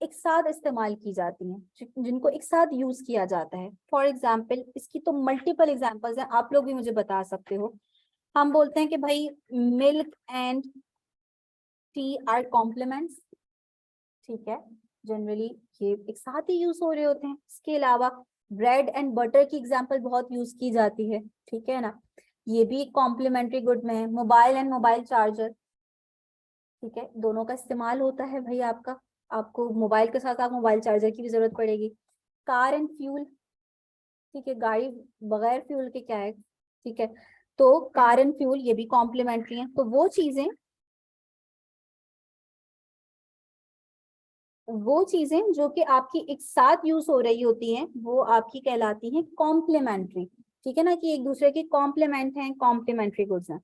एक साथ इस्तेमाल की जाती हैं, जिनको एक साथ यूज किया जाता है। फॉर एग्जाम्पल, इसकी तो मल्टीपल एग्जाम्पल्स हैं, आप लोग भी मुझे बता सकते हो। हम बोलते हैं कि भाई milk and tea are complements. ठीक है, जनरली ये एक साथ ही यूज हो रहे होते हैं। इसके अलावा ब्रेड एंड बटर की एग्जांपल बहुत यूज की जाती है। ठीक है ना, ये भी कॉम्प्लीमेंट्री गुड में है। मोबाइल एंड मोबाइल चार्जर, ठीक है, दोनों का इस्तेमाल होता है भाई आपका, आपको मोबाइल के साथ आप मोबाइल चार्जर की भी जरूरत पड़ेगी। कार एंड फ्यूल, ठीक है, गाड़ी बगैर फ्यूल के क्या है। ठीक है, तो कार एंड फ्यूल ये भी कॉम्प्लीमेंट्री है। तो वो चीजें जो कि आपकी एक साथ यूज हो रही होती हैं वो आपकी कहलाती हैं कॉम्प्लीमेंट्री। ठीक है ना, कि एक दूसरे के कॉम्प्लीमेंट हैं, कॉम्प्लीमेंट्री गुड्स हैं।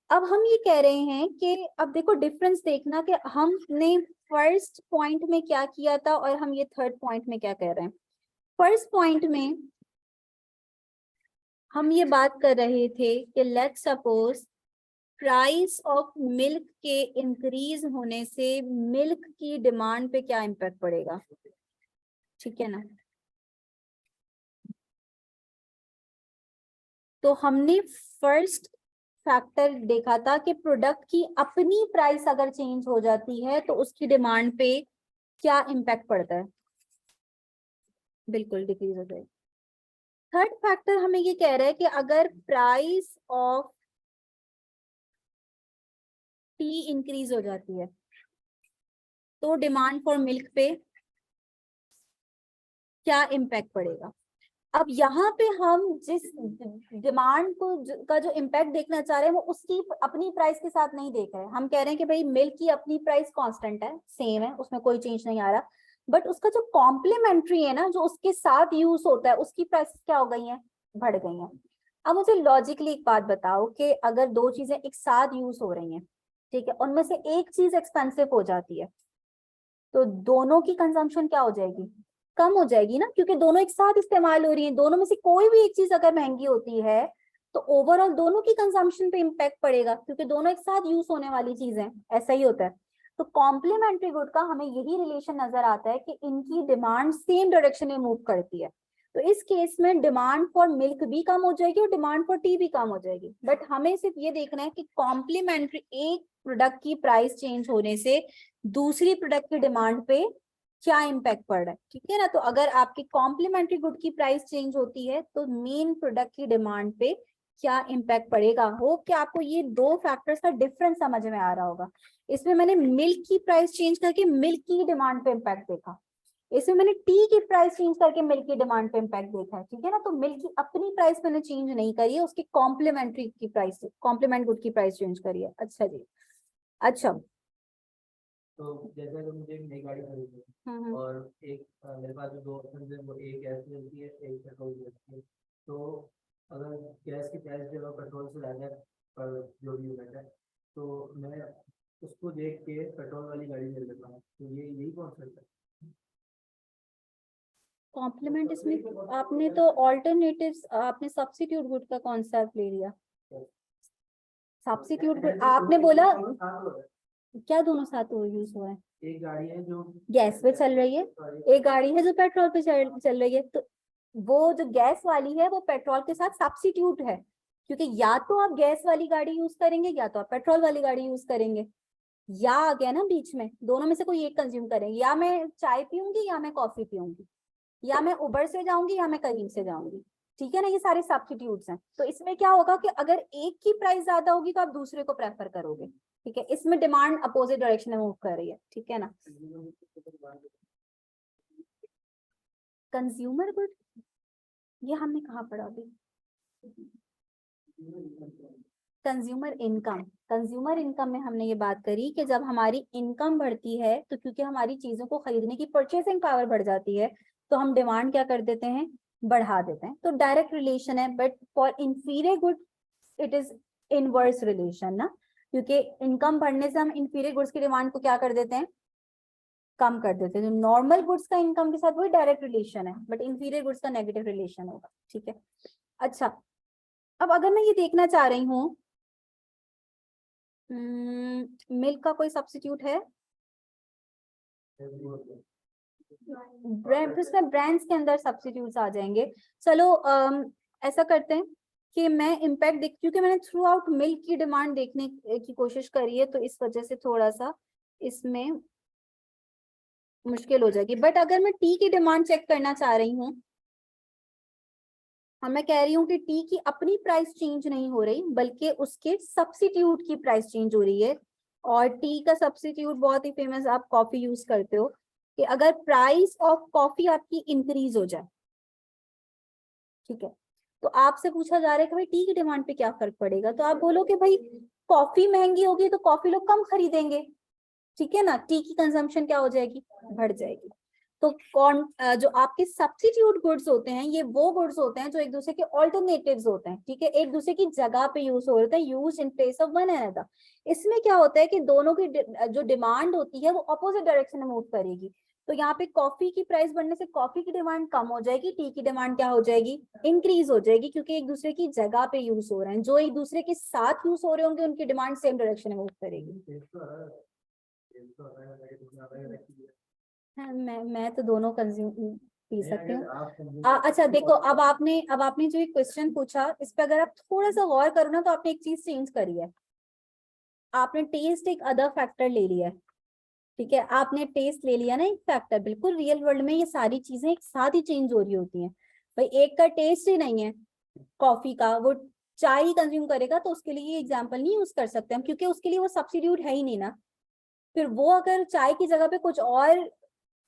अब हम ये कह रहे हैं कि अब देखो डिफरेंस देखना कि हमने फर्स्ट पॉइंट में क्या किया था और हम ये थर्ड पॉइंट में क्या कह रहे हैं। फर्स्ट पॉइंट में हम ये बात कर रहे थे कि let's suppose price of milk के इंक्रीज होने से मिल्क की डिमांड पे क्या इम्पैक्ट पड़ेगा। ठीक है ना, तो हमने फर्स्ट फैक्टर देखा था कि प्रोडक्ट की अपनी प्राइस अगर चेंज हो जाती है तो उसकी डिमांड पे क्या इम्पैक्ट पड़ता है, बिल्कुल डिक्रीज हो जाएगी। थर्ड फैक्टर हमें ये कह रहा है कि अगर प्राइस ऑफ टी इंक्रीज हो जाती है तो डिमांड फॉर मिल्क पे क्या इम्पैक्ट पड़ेगा। अब यहाँ पे हम जिस डिमांड का जो इम्पैक्ट देखना चाह रहे हैं वो उसकी अपनी प्राइस के साथ नहीं देख रहे हैं। हम कह रहे हैं कि भाई मिल्क की अपनी प्राइस कांस्टेंट है, सेम है, उसमें कोई चेंज नहीं आ रहा, बट उसका जो कॉम्प्लीमेंट्री है ना, जो उसके साथ यूज होता है, उसकी प्राइस क्या हो गई है, बढ़ गई है। अब मुझे लॉजिकली एक बात बताओ कि अगर दो चीजें एक साथ यूज हो रही हैं, ठीक है, उनमें से एक चीज एक्सपेंसिव हो जाती है तो दोनों की कंजम्पशन क्या हो जाएगी, कम हो जाएगी ना, क्योंकि दोनों एक साथ इस्तेमाल हो रही है। दोनों में से कोई भी एक चीज अगर महंगी होती है तो ओवरऑल दोनों की कंजम्पशन पे इम्पैक्ट पड़ेगा, क्योंकि दोनों एक साथ यूज होने वाली चीज है, ऐसा ही होता है। तो कॉम्प्लीमेंट्री गुड का हमें यही रिलेशन नजर आता है कि इनकी डिमांड सेम डायरेक्शन में मूव करती है। तो इस केस में डिमांड फॉर मिल्क भी कम हो जाएगी और डिमांड फॉर टी भी कम हो जाएगी, बट हमें सिर्फ ये देखना है कि कॉम्प्लीमेंट्री एक प्रोडक्ट की प्राइस चेंज होने से दूसरी प्रोडक्ट की डिमांड पे क्या इम्पैक्ट पड़ रहा है, ठीक है ना। तो अगर आपकी कॉम्प्लीमेंट्री गुड की प्राइस चेंज होती है तो मेन प्रोडक्ट की डिमांड पे क्या इम्पैक्ट पड़ेगा। होप कि आपको ये दो फैक्टर्स का डिफरेंस समझ में आ रहा होगा। इसमें मैंने मिल्क की प्राइस चेंज करके मिल्क की डिमांड पे इम्पैक्ट देखा, इसमें मैंने टी की प्राइस चेंज करके मिल्क की डिमांड पे इम्पैक्ट देखा है, ठीक है ना। तो मिल्क की अपनी प्राइस मैंने चेंज नहीं करी है, उसकी कॉम्प्लीमेंट्री की प्राइस, कॉम्प्लीमेंट गुड की प्राइस चेंज करी है। अच्छा जी, अच्छा। तो जैसे अगर मुझे एक नई गाड़ी खरीदनी है और एक मेरे पास जो दो ऑप्शन है वो एक गैस की होती है एक पेट्रोल की होती है, तो अगर गैस की प्राइस जो है पेट्रोल से ज़्यादा पर जो भी यूनिट है तो मैं उसको देख के पेट्रोल वाली गाड़ी ले लेता हूँ, तो ये यही कॉन्सेप्ट है। कॉम्प्लीमेंट इसमें आपने तो ऑल्टरनेटिव्स, आपने सब्स्टिट्यूट गुड का कॉन्सेप्ट ले लिया। सब्स्टिट्यूट गुड आपने बोला क्या दोनों साथ यूज हुआ है, एक गाड़ी है जो गैस पे चल रही है, एक गाड़ी है जो पेट्रोल पे चल रही है। तो वो जो गैस वाली है वो पेट्रोल के साथ सब्स्टिट्यूट है, क्योंकि या तो आप गैस वाली गाड़ी यूज करेंगे या तो आप पेट्रोल वाली गाड़ी यूज करेंगे, या आ गया ना बीच में, दोनों में से कोई एक कंज्यूम करेंगे, या मैं चाय पीऊंगी या मैं कॉफी पीऊंगी, या मैं उबर से जाऊंगी या मैं करीम से जाऊंगी, ठीक है ना। ये सारे सब्स्टिट्यूट्स हैं। तो इसमें क्या होगा कि अगर एक की प्राइस ज्यादा होगी तो आप दूसरे को प्रेफर करोगे, ठीक है। इसमें डिमांड अपोजिट डायरेक्शन में मूव कर रही है, ठीक है ना। कंज्यूमर गुड ये हमने कहाँ पढ़ा अभी, कंज्यूमर इनकम में हमने ये बात करी कि जब हमारी इनकम बढ़ती है तो क्योंकि हमारी चीजों को खरीदने की परचेसिंग पावर बढ़ जाती है तो हम डिमांड क्या कर देते हैं, बढ़ा देते हैं। तो डायरेक्ट रिलेशन है, but for inferior good it is inverse relation ना, क्योंकि इनकम बढ़ने से हम इंफीरियर गुड्स की डिमांड को क्या कर देते हैं, कम कर देते हैं। जो नॉर्मल गुड्स का इनकम के साथ वही डायरेक्ट रिलेशन है, बट इंफीरियर गुड्स का नेगेटिव रिलेशन होगा, ठीक है। अच्छा, अब अगर मैं ये देखना चाह रही हूँ मिल्क का कोई सब्स्टिट्यूट है, ब्रांड, उसमें ब्रांड्स के अंदर सब्स्टिट्यूट्स आ जाएंगे। चलो ऐसा करते हैं कि मैं इम्पैक्ट देख, क्योंकि मैंने थ्रू आउट मिल्क की डिमांड देखने की कोशिश करी है तो इस वजह से थोड़ा सा इसमें मुश्किल हो जाएगी। बट अगर मैं टी की डिमांड चेक करना चाह रही हूँ और मैं कह रही हूँ कि टी की अपनी प्राइस चेंज नहीं हो रही बल्कि उसके सब्स्टिट्यूट की प्राइस चेंज हो रही है, और टी का सब्स्टिट्यूट बहुत ही फेमस, आप कॉफी यूज करते हो, कि अगर प्राइस ऑफ कॉफी आपकी इंक्रीज हो जाए, ठीक है, तो आपसे पूछा जा रहा है कि भाई टी की डिमांड पे क्या फर्क पड़ेगा, तो आप बोलो कि भाई कॉफी महंगी होगी तो कॉफी लोग कम खरीदेंगे, ठीक है ना, टी की कंजम्पशन क्या हो जाएगी, बढ़ जाएगी। तो जो आपके सब्स्टिट्यूट गुड्स होते हैं ये वो गुड्स होते हैं जो एक दूसरे के ऑल्टरनेटिव्स होते हैं, ठीक है, एक दूसरे की जगह पे यूज हो रहे हैं, use in place of one another. इसमें क्या होता है कि दोनों की जो डिमांड होती है वो अपोजिट डायरेक्शन में मूव करेगी। तो यहाँ पे कॉफी की प्राइस बढ़ने से कॉफी की डिमांड कम हो जाएगी, टी की डिमांड क्या हो जाएगी, इंक्रीज हो जाएगी, क्योंकि एक दूसरे की जगह पे यूज हो रहे हैं। जो एक दूसरे के साथ यूज हो रहे होंगे उनकी डिमांड सेम डायरेक्शन में मूव करेगी। हाँ, मैं तो दोनों कंज्यूम पी सकती हूँ। अच्छा देखो, अब आपने जो एक क्वेश्चन पूछा इस पे अगर आप थोड़ा सा गौर करो ना तो आपने एक चीज चेंज करी है, आपने टेस्ट एक अदर फैक्टर ले लिया है, ठीक है, आपने टेस्ट ले लिया ना एक फैक्टर। बिल्कुल रियल वर्ल्ड में ये सारी चीजें एक साथ ही चेंज हो रही होती हैं। भाई एक का टेस्ट ही नहीं है कॉफी का, वो चाय ही कंज्यूम करेगा तो उसके लिए ये एग्जाम्पल नहीं यूज कर सकते हम, क्योंकि उसके लिए वो सब्स्टिट्यूट है ही नहीं ना। फिर वो अगर चाय की जगह पे कुछ और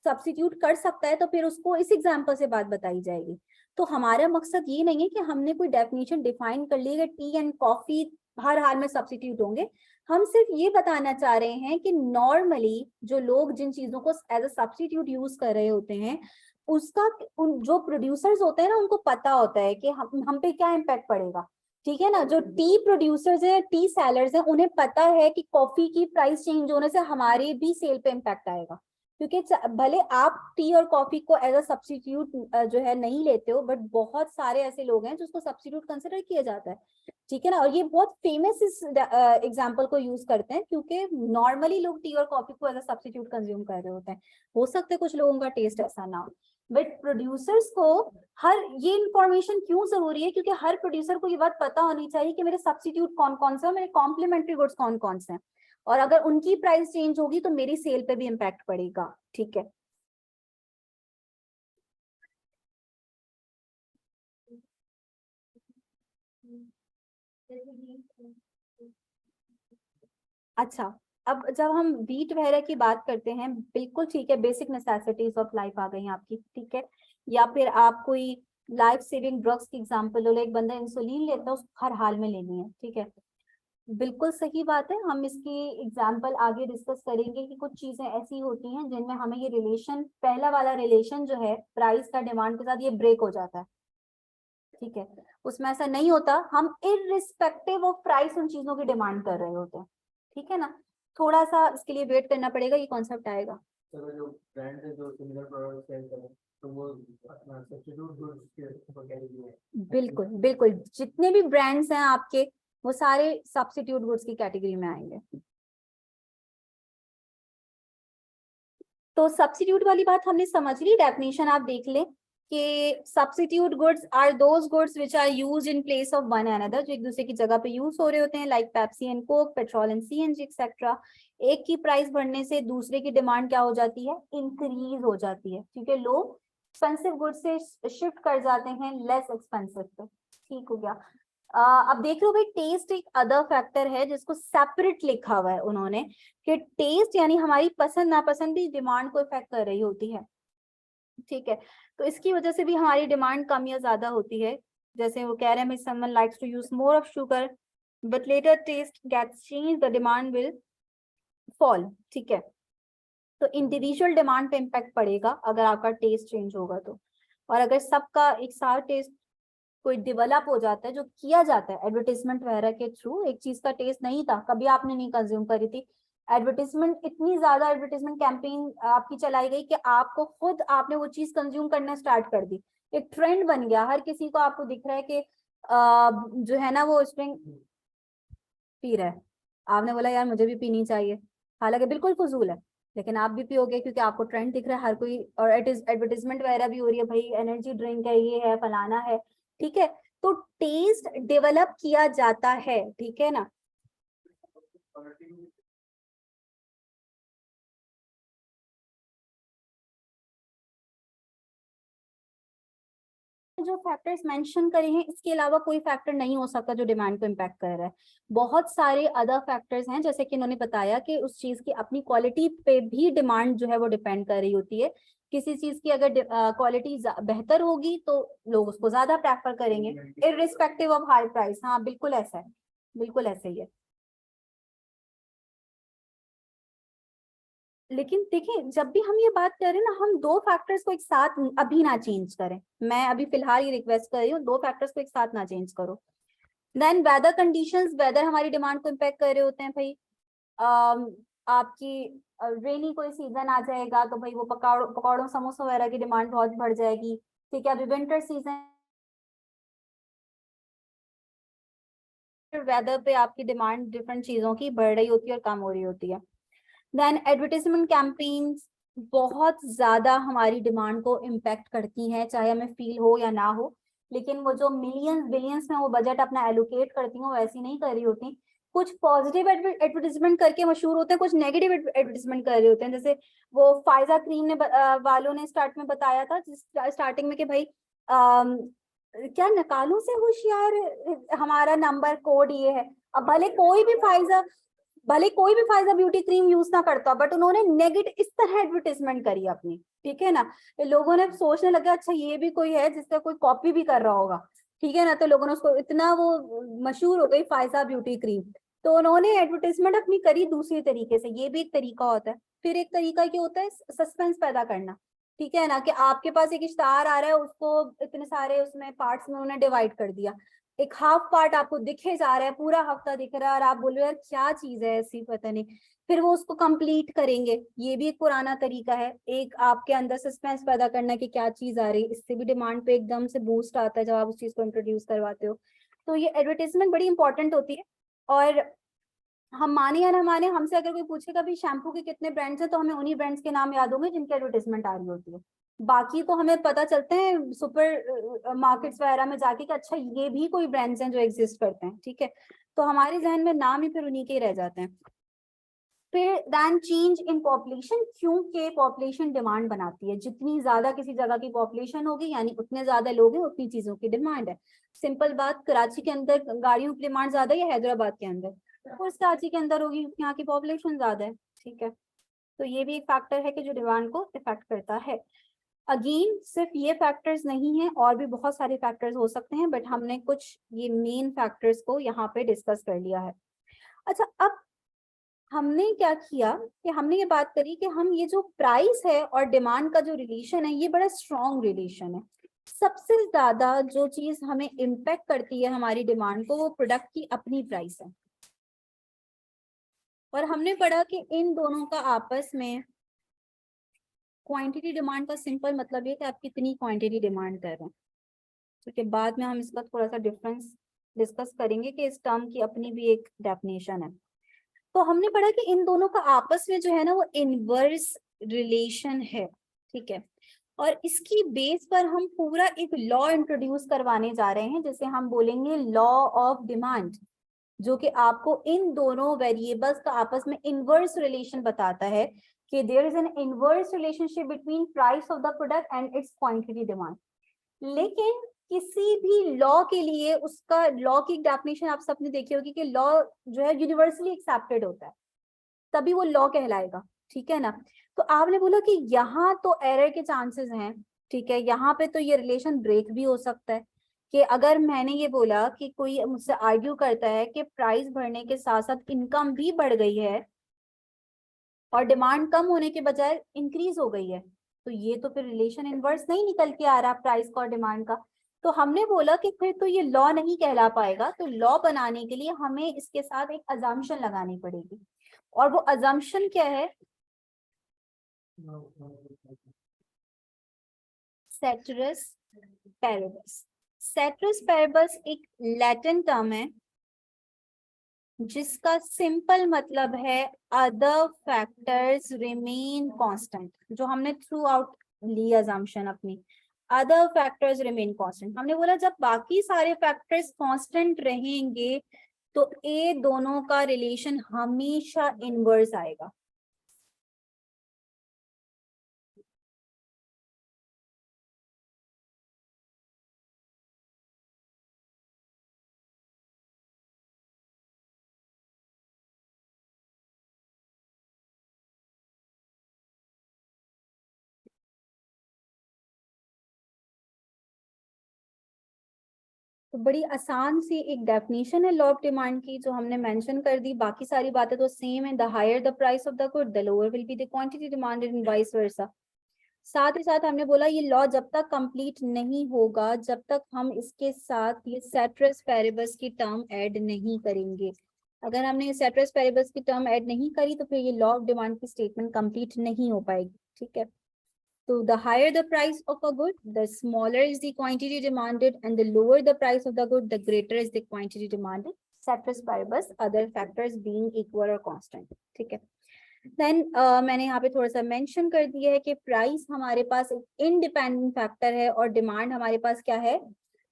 सब्स्टिट्यूट कर सकता है तो फिर उसको इस एग्जाम्पल से बात बताई जाएगी। तो हमारा मकसद ये नहीं है कि हमने कोई डेफिनेशन डिफाइन कर ली है टी एंड कॉफी हर हाल में सब्स्टिट्यूट होंगे। हम सिर्फ ये बताना चाह रहे हैं कि नॉर्मली जो लोग जिन चीजों को एज अ सब्स्टिट्यूट यूज कर रहे होते हैं, उसका उन जो प्रोड्यूसर्स होते हैं ना, उनको पता होता है कि हम पे क्या इम्पैक्ट पड़ेगा। ठीक है ना, जो टी प्रोड्यूसर्स है, टी सेलर्स है, उन्हें पता है कि कॉफी की प्राइस चेंज होने से हमारे भी सेल पे इम्पैक्ट आएगा। क्योंकि भले आप टी और कॉफी को एज अ सब्स्टिट्यूट जो है नहीं लेते हो, बट बहुत सारे ऐसे लोग हैं जिसको सब्स्टिट्यूट कंसिडर किया जाता है। ठीक है ना, और ये बहुत फेमस इस एग्जांपल को यूज करते हैं क्योंकि नॉर्मली लोग टी और कॉफी को एज अ सब्स्टिट्यूट कंज्यूम कर रहे होते हैं। हो सकता है कुछ लोगों का टेस्ट ऐसा ना हो, बट प्रोड्यूसर्स को हर ये इंफॉर्मेशन क्यों जरूरी है, क्योंकि हर प्रोड्यूसर को ये बात पता होनी चाहिए कि मेरे सब्स्टिट्यूट कौन कौन से हैं, मेरे कॉम्प्लीमेंट्री गुड्स कौन कौन से हैं, और अगर उनकी प्राइस चेंज होगी तो मेरी सेल पे भी इम्पैक्ट पड़ेगा। ठीक है, अच्छा। अब जब हम वीट वगैरह की बात करते हैं, बिल्कुल ठीक है, बेसिक नेसेसिटीज ऑफ लाइफ आ गई हैं आपकी। ठीक है, या फिर आप कोई लाइफ सेविंग ड्रग्स की एग्जांपल लो, एक बंदा इंसुलिन लेता है, उसको हर हाल में लेनी है। ठीक है, बिल्कुल सही बात है, हम इसकी एग्जांपल आगे डिस्कस करेंगे कि कुछ चीजें ऐसी होती हैं जिनमें हमें ये रिलेशन, पहला वाला रिलेशन जो है प्राइस का डिमांड के साथ, ये ब्रेक हो जाता है। ठीक है, उसमें ऐसा नहीं होता, हम इररिस्पेक्टिव ऑफ प्राइस उन चीजों की डिमांड कर रहे होते हैं। ठीक है ना, थोड़ा सा इसके लिए वेट करना पड़ेगा, ये कॉन्सेप्ट आएगा। तो जो ब्रांड है जो सिमिलर प्रोडक्ट सेल करें तो वो अपना सब्स्टिट्यूट गुड्स के ऊपर कैटेगरी है। बिल्कुल बिल्कुल, जितने भी ब्रांड्स हैं आपके, वो सारे सब्स्टिट्यूट गुड्स की कैटेगरी में आएंगे। तो सब्स्टिट्यूट वाली बात हमने समझ ली, डेफिनेशन आप देख ले कि substitute goods are those goods which are used in place of one another, जो एक दूसरे की जगह पे यूज हो रहे होते हैं, like Pepsi and Coke, petrol and CNG etcetera. एक की प्राइस बढ़ने से दूसरे की डिमांड क्या हो जाती है, इंक्रीज हो जाती है, क्योंकि लोग एक्सपेंसिव गुड्स से शिफ्ट कर जाते हैं लेस एक्सपेंसिव पे। ठीक हो गया। अब देख लो भाई, टेस्ट एक अदर फैक्टर है जिसको सेपरेट लिखा हुआ है उन्होंने, कि टेस्ट यानी हमारी पसंद नापसंद भी डिमांड को इफेक्ट कर रही होती है। ठीक है, तो इसकी वजह से भी हमारी डिमांड कम या ज्यादा होती है। जैसे वो कह रहे हैं, someone likes to use more of sugar but later taste gets change, the demand will fall. ठीक है, तो इंडिविजुअल डिमांड पे इम्पैक्ट पड़ेगा अगर आपका टेस्ट चेंज होगा तो। और अगर सबका एक साथ टेस्ट कोई डेवलप हो जाता है, जो किया जाता है एडवर्टीजमेंट वगैरह के थ्रू, एक चीज का टेस्ट नहीं था, कभी आपने नहीं कंज्यूम करी थी, एडवर्टीजमेंट, इतनी ज्यादा एडवर्टीजमेंट कैंपेन आपकी चलाई गई कि आपको खुद आपने वो चीज कंज्यूम करना स्टार्ट कर दी, एक ट्रेंड बन गया, हर किसी को आपको दिख रहा है कि जो है ना वो स्प्रिंग पी रहा है, आपने बोला यार मुझे भी पीनी चाहिए, हालांकि बिल्कुल फजूल है, लेकिन आप भी पियोगे क्योंकि आपको ट्रेंड दिख रहा है हर कोई, और एडवर्टीजमेंट वगैरह भी हो रही है, भाई एनर्जी ड्रिंक है, ये है, फलाना है। ठीक है, तो टेस्ट डेवलप किया जाता है। ठीक है ना, जो फैक्टर्स मेंशन करे हैं, इसके अलावा कोई फैक्टर नहीं हो सकता जो डिमांड को इम्पैक्ट कर रहा है। बहुत सारे अदर फैक्टर्स हैं, जैसे कि उन्होंने बताया कि उस चीज की अपनी क्वालिटी पे भी डिमांड जो है वो डिपेंड कर रही होती है। किसी चीज की अगर क्वालिटी बेहतर होगी तो लोग उसको ज्यादा प्रेफर करेंगे, इररिस्पेक्टिव ऑफ हाई प्राइस। हाँ बिल्कुल ऐसा है, बिल्कुल ऐसा ही है। लेकिन देखिए, जब भी हम ये बात करें ना, हम दो फैक्टर्स को एक साथ अभी ना चेंज करें, मैं अभी फिलहाल ये रिक्वेस्ट कर रही हूँ, दो फैक्टर्स को एक साथ ना चेंज करो। देन वेदर कंडीशंस, वेदर हमारी डिमांड को इम्पेक्ट कर रहे होते हैं भाई। आपकी रेनी कोई सीजन आ जाएगा तो भाई वो पकौड़ों समोसों वगैरह की डिमांड बहुत बढ़ जाएगी। ठीक है, अभी विंटर सीजन, वेदर पे आपकी डिमांड डिफरेंट चीजों की बढ़ रही होती है और कम हो रही होती है। देन एडवर्टीजमेंट कैंपेन्स बहुत ज्यादा हमारी डिमांड को इम्पैक्ट करती हैं, चाहे हमें फील हो या ना हो, लेकिन वो जो मिलियंस बिलियंस में वो बजट अपना एलोकेट करती हैं, वो ऐसी नहीं कर रही होती। कुछ पॉजिटिव एडवर्टीजमेंट करके मशहूर होते हैं, कुछ नेगेटिव एडवर्टीजमेंट कर रहे होते हैं। जैसे वो फायजा क्रीम ने वालों ने स्टार्ट में बताया था, स्टार्टिंग में कि भाई क्या निकालूं से होशियार, हमारा नंबर कोड ये है। अब भले कोई भी फायदा ब्यूटी क्रीम यूज ना करता, बट उन्होंने नेगेटिव इस तरह एडवर्टाइजमेंट करी अपनी, ठीक है ना। लोगों ने सोचने लगा अच्छा ये भी कोई है जिसका कोई कॉपी भी कर रहा होगा, ठीक है ना। तो लोगों ने उसको इतना, वो मशहूर हो गई फायजा ब्यूटी क्रीम। तो उन्होंने एडवर्टाइजमेंट अपनी करी दूसरी तरीके से, ये भी एक तरीका होता है। फिर एक तरीका क्या होता है, सस्पेंस पैदा करना, ठीक है ना, कि आपके पास एक इश्तार आ रहा है, उसको इतने सारे उसमें पार्ट्स में उन्होंने डिवाइड कर दिया। एक हाफ पार्ट आपको दिखे जा रहा है, पूरा हफ्ता दिख रहा है, और आप बोल रहे हो यार क्या चीज है ऐसी, पता नहीं। फिर वो उसको कंप्लीट करेंगे, ये भी एक पुराना तरीका है, एक आपके अंदर सस्पेंस पैदा करना कि क्या चीज आ रही है। इससे भी डिमांड पे एकदम से बूस्ट आता है जब आप उस चीज को इंट्रोड्यूस करवाते हो। तो ये एडवर्टाइजमेंट बड़ी इंपॉर्टेंट होती है। और हम माने या ना माने, हमसे अगर कोई पूछेगा भी शैम्पू के कितने ब्रांड्स हैं, तो हमें उन्हीं ब्रांड्स के नाम याद होंगे जिनकी एडवर्टाइजमेंट आ रही होती है। बाकी तो हमें पता चलते हैं सुपर मार्केट्स वगैरह में जाके कि अच्छा ये भी कोई ब्रांड्स हैं जो एग्जिस्ट करते हैं, ठीक है। तो हमारे जहन में नाम ही फिर उन्हीं के ही रह जाते हैं। फिर दैन चेंज इन पॉपुलेशन, क्योंकि पॉपुलेशन डिमांड बनाती है। जितनी ज्यादा किसी जगह की पॉपुलेशन होगी, यानी उतने ज्यादा लोग हैं, उतनी चीजों की डिमांड है। सिंपल बात, कराची के अंदर गाड़ियों की डिमांड ज्यादा है या हैदराबाद के अंदर? और कराची के अंदर होगी, यहाँ की पॉपुलेशन ज्यादा है, ठीक है। तो ये भी एक फैक्टर है कि जो डिमांड को इफेक्ट करता है। अगेन सिर्फ ये फैक्टर्स नहीं है, और भी बहुत सारे फैक्टर्स हो सकते हैं, बट हमने कुछ ये मेन फैक्टर्स को यहाँ पे डिस्कस कर लिया है। अच्छा, अब हमने क्या किया कि हमने ये बात करी कि हम ये जो प्राइस है और डिमांड का जो रिलेशन है, ये बड़ा स्ट्रॉन्ग रिलेशन है। सबसे ज्यादा जो चीज हमें इम्पेक्ट करती है हमारी डिमांड को, वो प्रोडक्ट की अपनी प्राइस है। और हमने पढ़ा कि इन दोनों का आपस में क्वांटिटी डिमांड का सिंपल मतलब ये कि आप कितनी क्वांटिटी डिमांड कर रहे हैं। ठीक है, बाद में हम इसका थोड़ा सा डिफरेंस डिस्कस करेंगे कि इस टर्म की अपनी भी एक डेफिनेशन है। तो हमने पढ़ा कि इन दोनों का आपस में जो है ना, वो इनवर्स रिलेशन है, ठीक है। और इसकी बेस पर हम पूरा एक लॉ इंट्रोड्यूस करवाने जा रहे हैं, जिसे हम बोलेंगे लॉ ऑफ डिमांड, जो कि आपको इन दोनों वेरिएबल्स का आपस में इनवर्स रिलेशन बताता है कि there is an inverse relationship between price of the product and its quantity demand. लेकिन किसी भी लॉ के लिए उसका लॉ की डेफिनेशन आप सबने देखी होगी कि लॉ जो है यूनिवर्सली एक्सेप्टेड होता है, तभी वो लॉ कहलाएगा, ठीक है ना। तो आपने बोला कि यहाँ तो एरर के चांसेस हैं, ठीक है। यहाँ पे तो ये रिलेशन ब्रेक भी हो सकता है कि अगर मैंने ये बोला कि कोई मुझसे आर्ग्यू करता है कि प्राइस बढ़ने के साथ साथ इनकम भी बढ़ गई है और डिमांड कम होने के बजाय इंक्रीज हो गई है, तो ये तो फिर रिलेशन इनवर्स नहीं निकल के आ रहा प्राइस का और डिमांड का। तो हमने बोला कि फिर तो ये लॉ नहीं कहला पाएगा। तो लॉ बनाने के लिए हमें इसके साथ एक अजम्पशन लगानी पड़ेगी, और वो अजम्पशन क्या है? सेटरस पैरेबस। सेटरस पैरेबस एक लैटिन टर्म है जिसका सिंपल मतलब है अदर फैक्टर्स रिमेन कांस्टेंट। जो हमने थ्रू आउट ली अजम्पशन अपनी, अदर फैक्टर्स रिमेन कांस्टेंट। हमने बोला जब बाकी सारे फैक्टर्स कांस्टेंट रहेंगे तो ए दोनों का रिलेशन हमेशा इनवर्स आएगा। तो बड़ी आसान सी एक डेफिनेशन है लॉ ऑफ डिमांड की, जो हमने मेंशन कर दी। बाकी सारी बातें तो सेम है, the higher the price of the good the lower will be the quantity demanded and vice versa. साथ ही साथ हमने बोला ये लॉ जब तक कंप्लीट नहीं होगा, जब तक हम इसके साथ ये सेटरस पैरेबस की टर्म ऐड नहीं करेंगे। अगर हमने ये सेटरस पैरेबस की टर्म ऐड नहीं करी तो फिर ये लॉ ऑफ डिमांड की स्टेटमेंट कंप्लीट नहीं हो पाएगी, ठीक है। So the higher the price of a good, the smaller is the quantity demanded, and the lower the price of the good, the greater is the quantity demanded. Ceteris paribus, other factors being equal or constant. ठीक है। Then मैंने यहाँ पे थोड़ा सा mention कर दिया है कि प्राइस हमारे पास एक इंडिपेंडेंट फैक्टर है और डिमांड हमारे पास क्या है?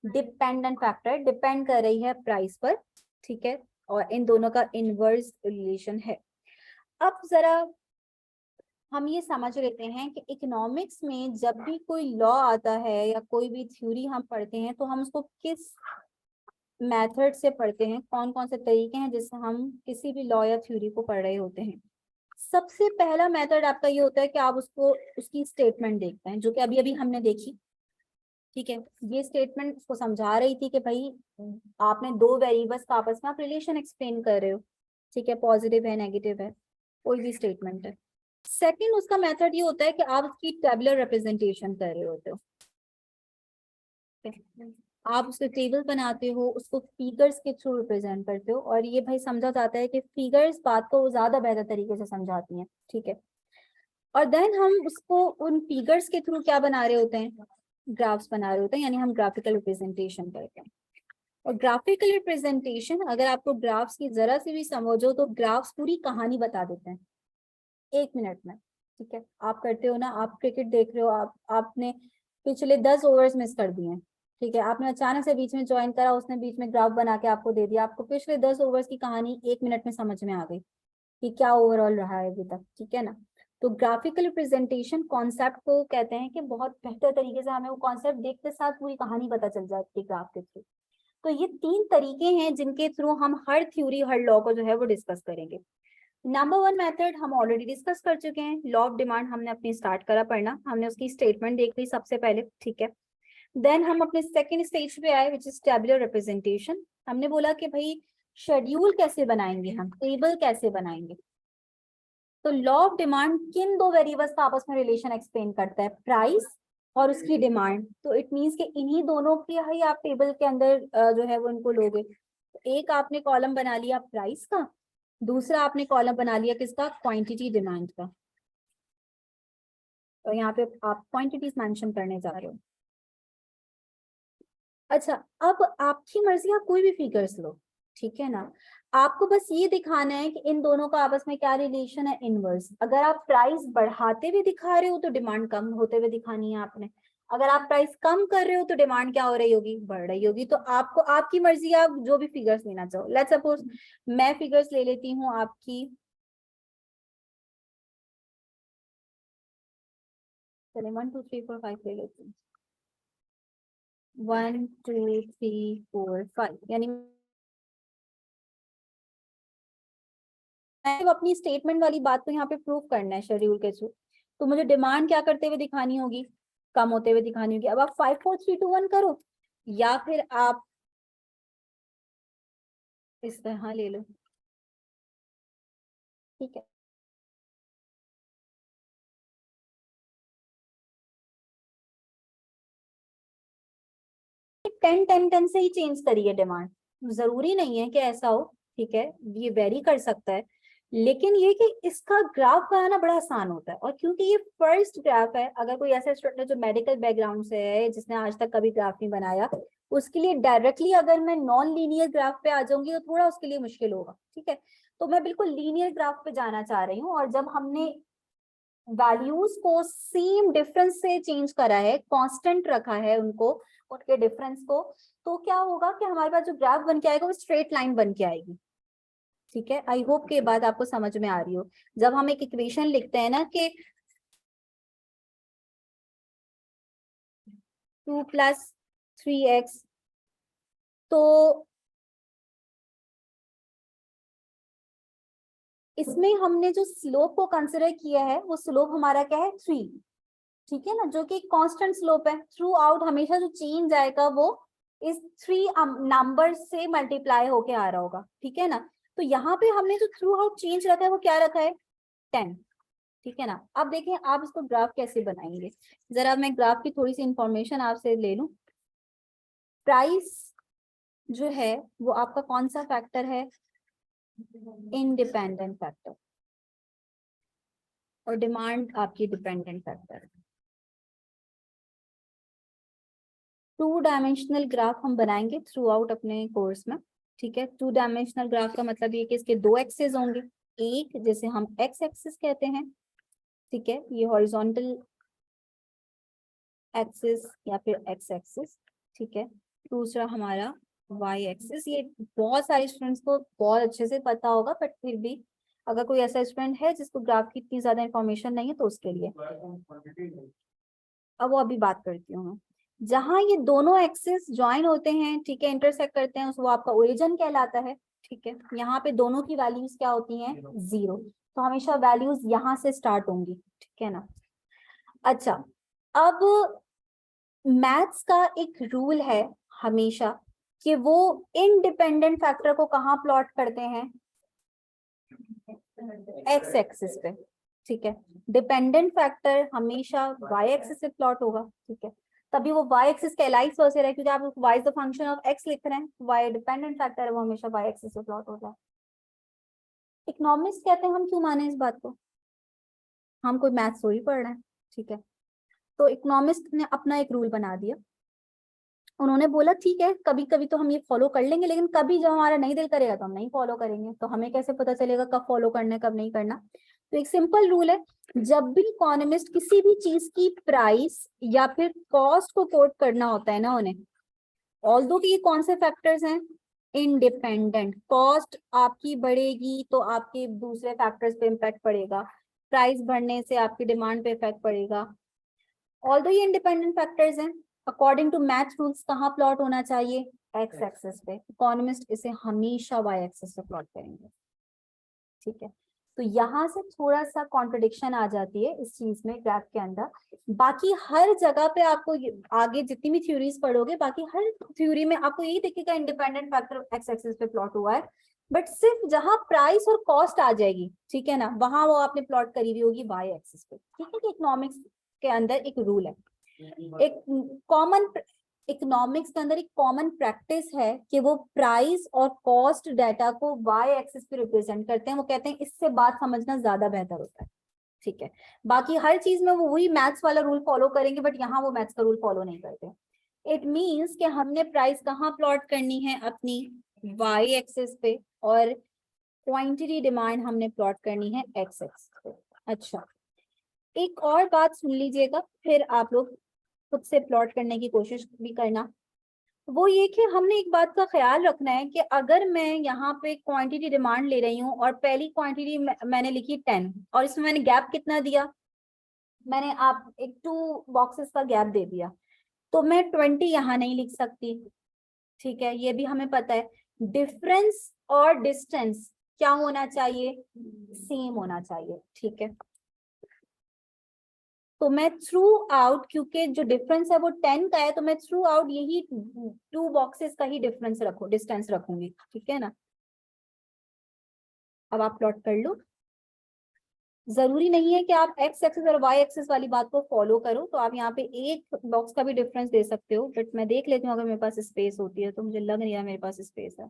डिपेंडेंट फैक्टर, डिपेंड कर रही है प्राइस पर, ठीक है। और इन दोनों का इनवर्स रिलेशन है। अब जरा हम ये समझ लेते हैं कि इकोनॉमिक्स में जब भी कोई लॉ आता है या कोई भी थ्योरी हम पढ़ते हैं तो हम उसको किस मेथड से पढ़ते हैं, कौन कौन से तरीके हैं जिससे हम किसी भी लॉ या थ्योरी को पढ़ रहे होते हैं। सबसे पहला मेथड आपका ये होता है कि आप उसको उसकी स्टेटमेंट देखते हैं, जो कि अभी अभी हमने देखी। ठीक है, ये स्टेटमेंट उसको समझा रही थी कि भाई आपने दो वेरिएबल्स का आपस में आप रिलेशन एक्सप्लेन कर रहे हो। ठीक है, पॉजिटिव है, नेगेटिव है, कोई भी स्टेटमेंट है। सेकंड उसका मेथड ये होता है कि आप उसकी टेबुलर रिप्रेजेंटेशन कर रहे होते हो। आप उसके टेबल बनाते हो, उसको फिगर्स के थ्रू रिप्रेजेंट करते हो, और ये भाई समझा जाता है कि फिगर्स बात को ज्यादा बेहतर तरीके से समझाती हैं। ठीक है, और देन हम उसको उन फिगर्स के थ्रू क्या बना रहे होते हैं, ग्राफ्स बना रहे होते हैं, यानी हम ग्राफिकल रिप्रेजेंटेशन करते हैं। और ग्राफिकल रिप्रेजेंटेशन, अगर आपको ग्राफ्स की जरा सी भी समझो तो ग्राफ्स पूरी कहानी बता देते हैं 1 मिनट में। ठीक है, आप करते हो ना, आप क्रिकेट देख रहे हो, आपने पिछले 10 ओवर्स मिस कर दिए हैं। ठीक है, आपने अचानक से बीच में ज्वाइन करा, उसने बीच में ग्राफ बना के आपको दे दिया, आपको पिछले 10 ओवर्स की कहानी 1 मिनट में समझ में आ गई कि क्या ओवरऑल रहा है अभी तक। ठीक है ना, तो ग्राफिकल रिप्रेजेंटेशन कॉन्सेप्ट को कहते हैं कि बहुत बेहतर तरीके से हमें वो कॉन्सेप्ट देखते साथ पूरी कहानी पता चल जाती है ग्राफ के थ्रू। तो ये 3 तरीके हैं जिनके थ्रू हम हर थ्योरी, हर लॉ को जो है वो डिस्कस करेंगे। नंबर 1 मेथड हम ऑलरेडी डिस्कस कर चुके हैं, लॉ ऑफ डिमांड हमने अपनी स्टार्ट करा पढ़ना, हमने उसकी स्टेटमेंट देख ली सबसे पहले। ठीक है, देन हम अपने सेकंड स्टेज पे आए विच इज टेबुलर रिप्रेजेंटेशन। हमने बोला कि भाई शेड्यूल कैसे बनाएंगे, हम टेबल कैसे बनाएंगे। तो लॉ ऑफ डिमांड किन दो वेरिएबल्स का आपस में रिलेशन एक्सप्लेन करता है, प्राइस और उसकी डिमांड। तो इट मीन्स कि इन्हीं दोनों की ही आप टेबल के अंदर जो है वो उनको लोगे। तो एक आपने कॉलम बना लिया प्राइस का, दूसरा आपने कॉलम बना लिया किसका, क्वांटिटी डिमांड का। तो यहाँ पे आप क्वांटिटीज मेंशन करने जा रहे हो। अच्छा, अब आपकी मर्जी, आप कोई भी फिगर्स लो। ठीक है ना, आपको बस ये दिखाना है कि इन दोनों का आपस में क्या रिलेशन है, इनवर्स। अगर आप प्राइस बढ़ाते हुए दिखा रहे हो तो डिमांड कम होते हुए दिखानी है आपने। अगर आप प्राइस कम कर रहे हो तो डिमांड क्या हो रही होगी, बढ़ रही होगी। तो आपको आपकी मर्जी, आप जो भी फिगर्स लेना चाहो। लेट्स सपोज मैं फिगर्स ले लेती हूँ आपकी, चले 1 2 3 4 5 ले लेती हूँ। 1 2 3 4 5, यानी मैं अपनी स्टेटमेंट वाली बात को यहाँ पे प्रूव करना है शेड्यूल के थ्रू। तो मुझे डिमांड क्या करते हुए दिखानी होगी, कम होते हुए दिखानी होगी। अब आप 5 4 3 2 1 करो, या फिर आप इस तरह ले लो। ठीक है, 10 10 10 से ही चेंज करिए डिमांड, जरूरी नहीं है कि ऐसा हो। ठीक है, ये वेरी कर सकता है, लेकिन ये कि इसका ग्राफ बनाना बड़ा आसान होता है। और क्योंकि ये फर्स्ट ग्राफ है, अगर कोई ऐसा स्टूडेंट है जो मेडिकल बैकग्राउंड से है, जिसने आज तक कभी ग्राफ नहीं बनाया, उसके लिए डायरेक्टली अगर मैं नॉन लीनियर ग्राफ पे आ जाऊंगी तो थोड़ा उसके लिए मुश्किल होगा। ठीक है, तो मैं बिल्कुल लीनियर ग्राफ पे जाना चाह रही हूँ। और जब हमने वैल्यूज को सेम डिफरेंस से चेंज करा है, कांस्टेंट रखा है उनको, उनके डिफरेंस को, तो क्या होगा कि हमारे पास जो ग्राफ बन के आएगा वो स्ट्रेट लाइन बन के आएगी। ठीक है, आई होप के बात आपको समझ में आ रही हो। जब हम एक इक्वेशन लिखते हैं ना कि 2 + 3x, तो इसमें हमने जो स्लोप को कंसिडर किया है वो स्लोप हमारा क्या है, 3। ठीक है ना, जो कि कांस्टेंट स्लोप है थ्रू आउट, हमेशा जो चेंज आएगा वो इस 3 नंबर से मल्टीप्लाई होके आ रहा होगा। ठीक है ना, तो यहाँ पे हमने जो थ्रू आउट चेंज रखा है वो क्या रखा है, 10। ठीक है ना, अब देखें आप इसको ग्राफ कैसे बनाएंगे। जरा मैं ग्राफ की थोड़ी सी इंफॉर्मेशन आपसे ले लूं। प्राइस जो है वो आपका कौन सा फैक्टर है, इंडिपेंडेंट फैक्टर, और डिमांड आपकी डिपेंडेंट फैक्टर है। 2 डायमेंशनल ग्राफ हम बनाएंगे थ्रू आउट अपने कोर्स में। ठीक है, 2 डायमेंशनल ग्राफ का मतलब ये कि इसके 2 एक्सेस होंगे, एक जैसे हम एक्स एक्सिस कहते हैं। ठीक है, ये हॉरिजॉन्टल एक्सिस या फिर एक्स एक्सिस। ठीक है, दूसरा हमारा वाई एक्सिस। ये बहुत सारे स्टूडेंट्स को बहुत अच्छे से पता होगा, बट फिर भी अगर कोई ऐसा स्टूडेंट है जिसको ग्राफ की इतनी ज्यादा इंफॉर्मेशन नहीं है तो उसके लिए, अब वो अभी बात करती हूँ मैं। जहां ये दोनों एक्सिस ज्वाइन होते हैं, ठीक है, इंटरसेक्ट करते हैं, वो आपका ओरिजिन कहलाता है। ठीक है, यहाँ पे दोनों की वैल्यूज क्या होती हैं, 0। तो हमेशा वैल्यूज यहाँ से स्टार्ट होंगी, ठीक है ना। अच्छा, अब मैथ्स का एक रूल है हमेशा कि वो इंडिपेंडेंट फैक्टर को कहाँ प्लॉट करते हैं, एक्स एक्सिस पे। ठीक है, डिपेंडेंट फैक्टर हमेशा वाई एक्सिस पे प्लॉट होगा। ठीक है, तभी वो वाई एक्सिस कहलाई वजह से रहे, क्योंकि आप y is the function of x लिख रहे हैं, वाई डिपेंडेंट फैक्टर है, वो हमेशा वाई एक्सिस पे प्लॉट होता है। इकोनॉमिक्स कहते हैं, हम क्यों माने इस बात को, हम कोई मैथ्स थोड़ी पढ़ रहे हैं। ठीक है, तो इकोनॉमिस्ट ने अपना एक रूल बना दिया। उन्होंने बोला ठीक है, कभी कभी तो हम ये फॉलो कर लेंगे, लेकिन कभी जब हमारा नहीं दिल करेगा तो हम नहीं फॉलो करेंगे। तो हमें कैसे पता चलेगा कब फॉलो करना है कब नहीं करना। तो एक सिंपल रूल है, जब भी इकोनॉमिस्ट किसी भी चीज की प्राइस या फिर कॉस्ट को कोट करना होता है ना उन्हें, ऑल्दो कि ये कौन से फैक्टर्स हैं, इंडिपेंडेंट। कॉस्ट आपकी बढ़ेगी तो आपके दूसरे फैक्टर्स पे इम्पैक्ट पड़ेगा, प्राइस बढ़ने से आपकी डिमांड पे इफेक्ट पड़ेगा। ऑल्दो ये इंडिपेंडेंट फैक्टर्स हैं, अकॉर्डिंग टू मैथ रूल्स कहाँ प्लॉट होना चाहिए, एक्स एक्सिस पे। इकोनॉमिस्ट इसे हमेशा वाई एक्सिस पे प्लॉट करेंगे। ठीक है, तो यहाँ से थोड़ा सा कॉन्ट्रडिक्शन आ जाती है इस चीज में ग्राफ के अंदर। बाकी हर जगह पे आपको आगे जितनी भी थ्योरीज पढ़ोगे, बाकी हर थ्योरी में आपको यही दिखेगा इंडिपेंडेंट फैक्टर एक्स एक्सिस पे प्लॉट हुआ है। बट सिर्फ जहां प्राइस और कॉस्ट आ जाएगी, ठीक है ना, वहां वो आपने प्लॉट करी हुई होगी वाई एक्सिस पे। ठीक है, कि इकोनॉमिक्स के अंदर एक रूल है, एक कॉमन इकोनॉमिक्स के अंदर एक कॉमन प्रैक्टिस है कि वो प्राइस और कॉस्ट डाटा को वाई एक्सिस पे रिप्रेजेंट करते हैं। वो कहते हैं इससे बात समझना ज्यादा बेहतर होता है। ठीक है, बाकी हर चीज में वो वही मैथ्स वाला रूल फॉलो करेंगे, बट यहाँ वो मैथ्स का रूल फॉलो नहीं करते। इट मीन्स कि हमने प्राइस कहाँ प्लॉट करनी है, अपनी वाई एक्सिस पे, और क्वांटिटी डिमांड हमने प्लॉट करनी है एक्स एक्सिस पे। अच्छा, एक और बात सुन लीजिएगा, फिर आप लोग खुद से प्लॉट करने की कोशिश भी करना। वो ये कि हमने एक बात का ख्याल रखना है कि अगर मैं यहाँ पे क्वांटिटी डिमांड ले रही हूँ और पहली क्वांटिटी मैंने लिखी 10, और इसमें मैंने गैप कितना दिया, मैंने आप एक 2 बॉक्सेस का गैप दे दिया, तो मैं 20 यहाँ नहीं लिख सकती। ठीक है, ये भी हमें पता है। डिफरेंस और डिस्टेंस क्या होना चाहिए, सेम होना चाहिए। ठीक है, तो मैं थ्रू आउट, क्योंकि जो डिफरेंस है वो 10 का है, तो मैं थ्रू आउट यही 2 बॉक्सेस का ही डिफरेंस रखू, डिस्टेंस रखूंगी। ठीक है ना, अब आप प्लॉट कर लो। जरूरी नहीं है कि आप एक्स एक्सिस और वाई एक्सिस वाली बात को फॉलो करो, तो आप यहाँ पे एक बॉक्स का भी डिफरेंस दे सकते हो, बट मैं देख लेती हूँ अगर मेरे पास स्पेस होती है, तो मुझे लग नहीं रहा मेरे पास स्पेस है।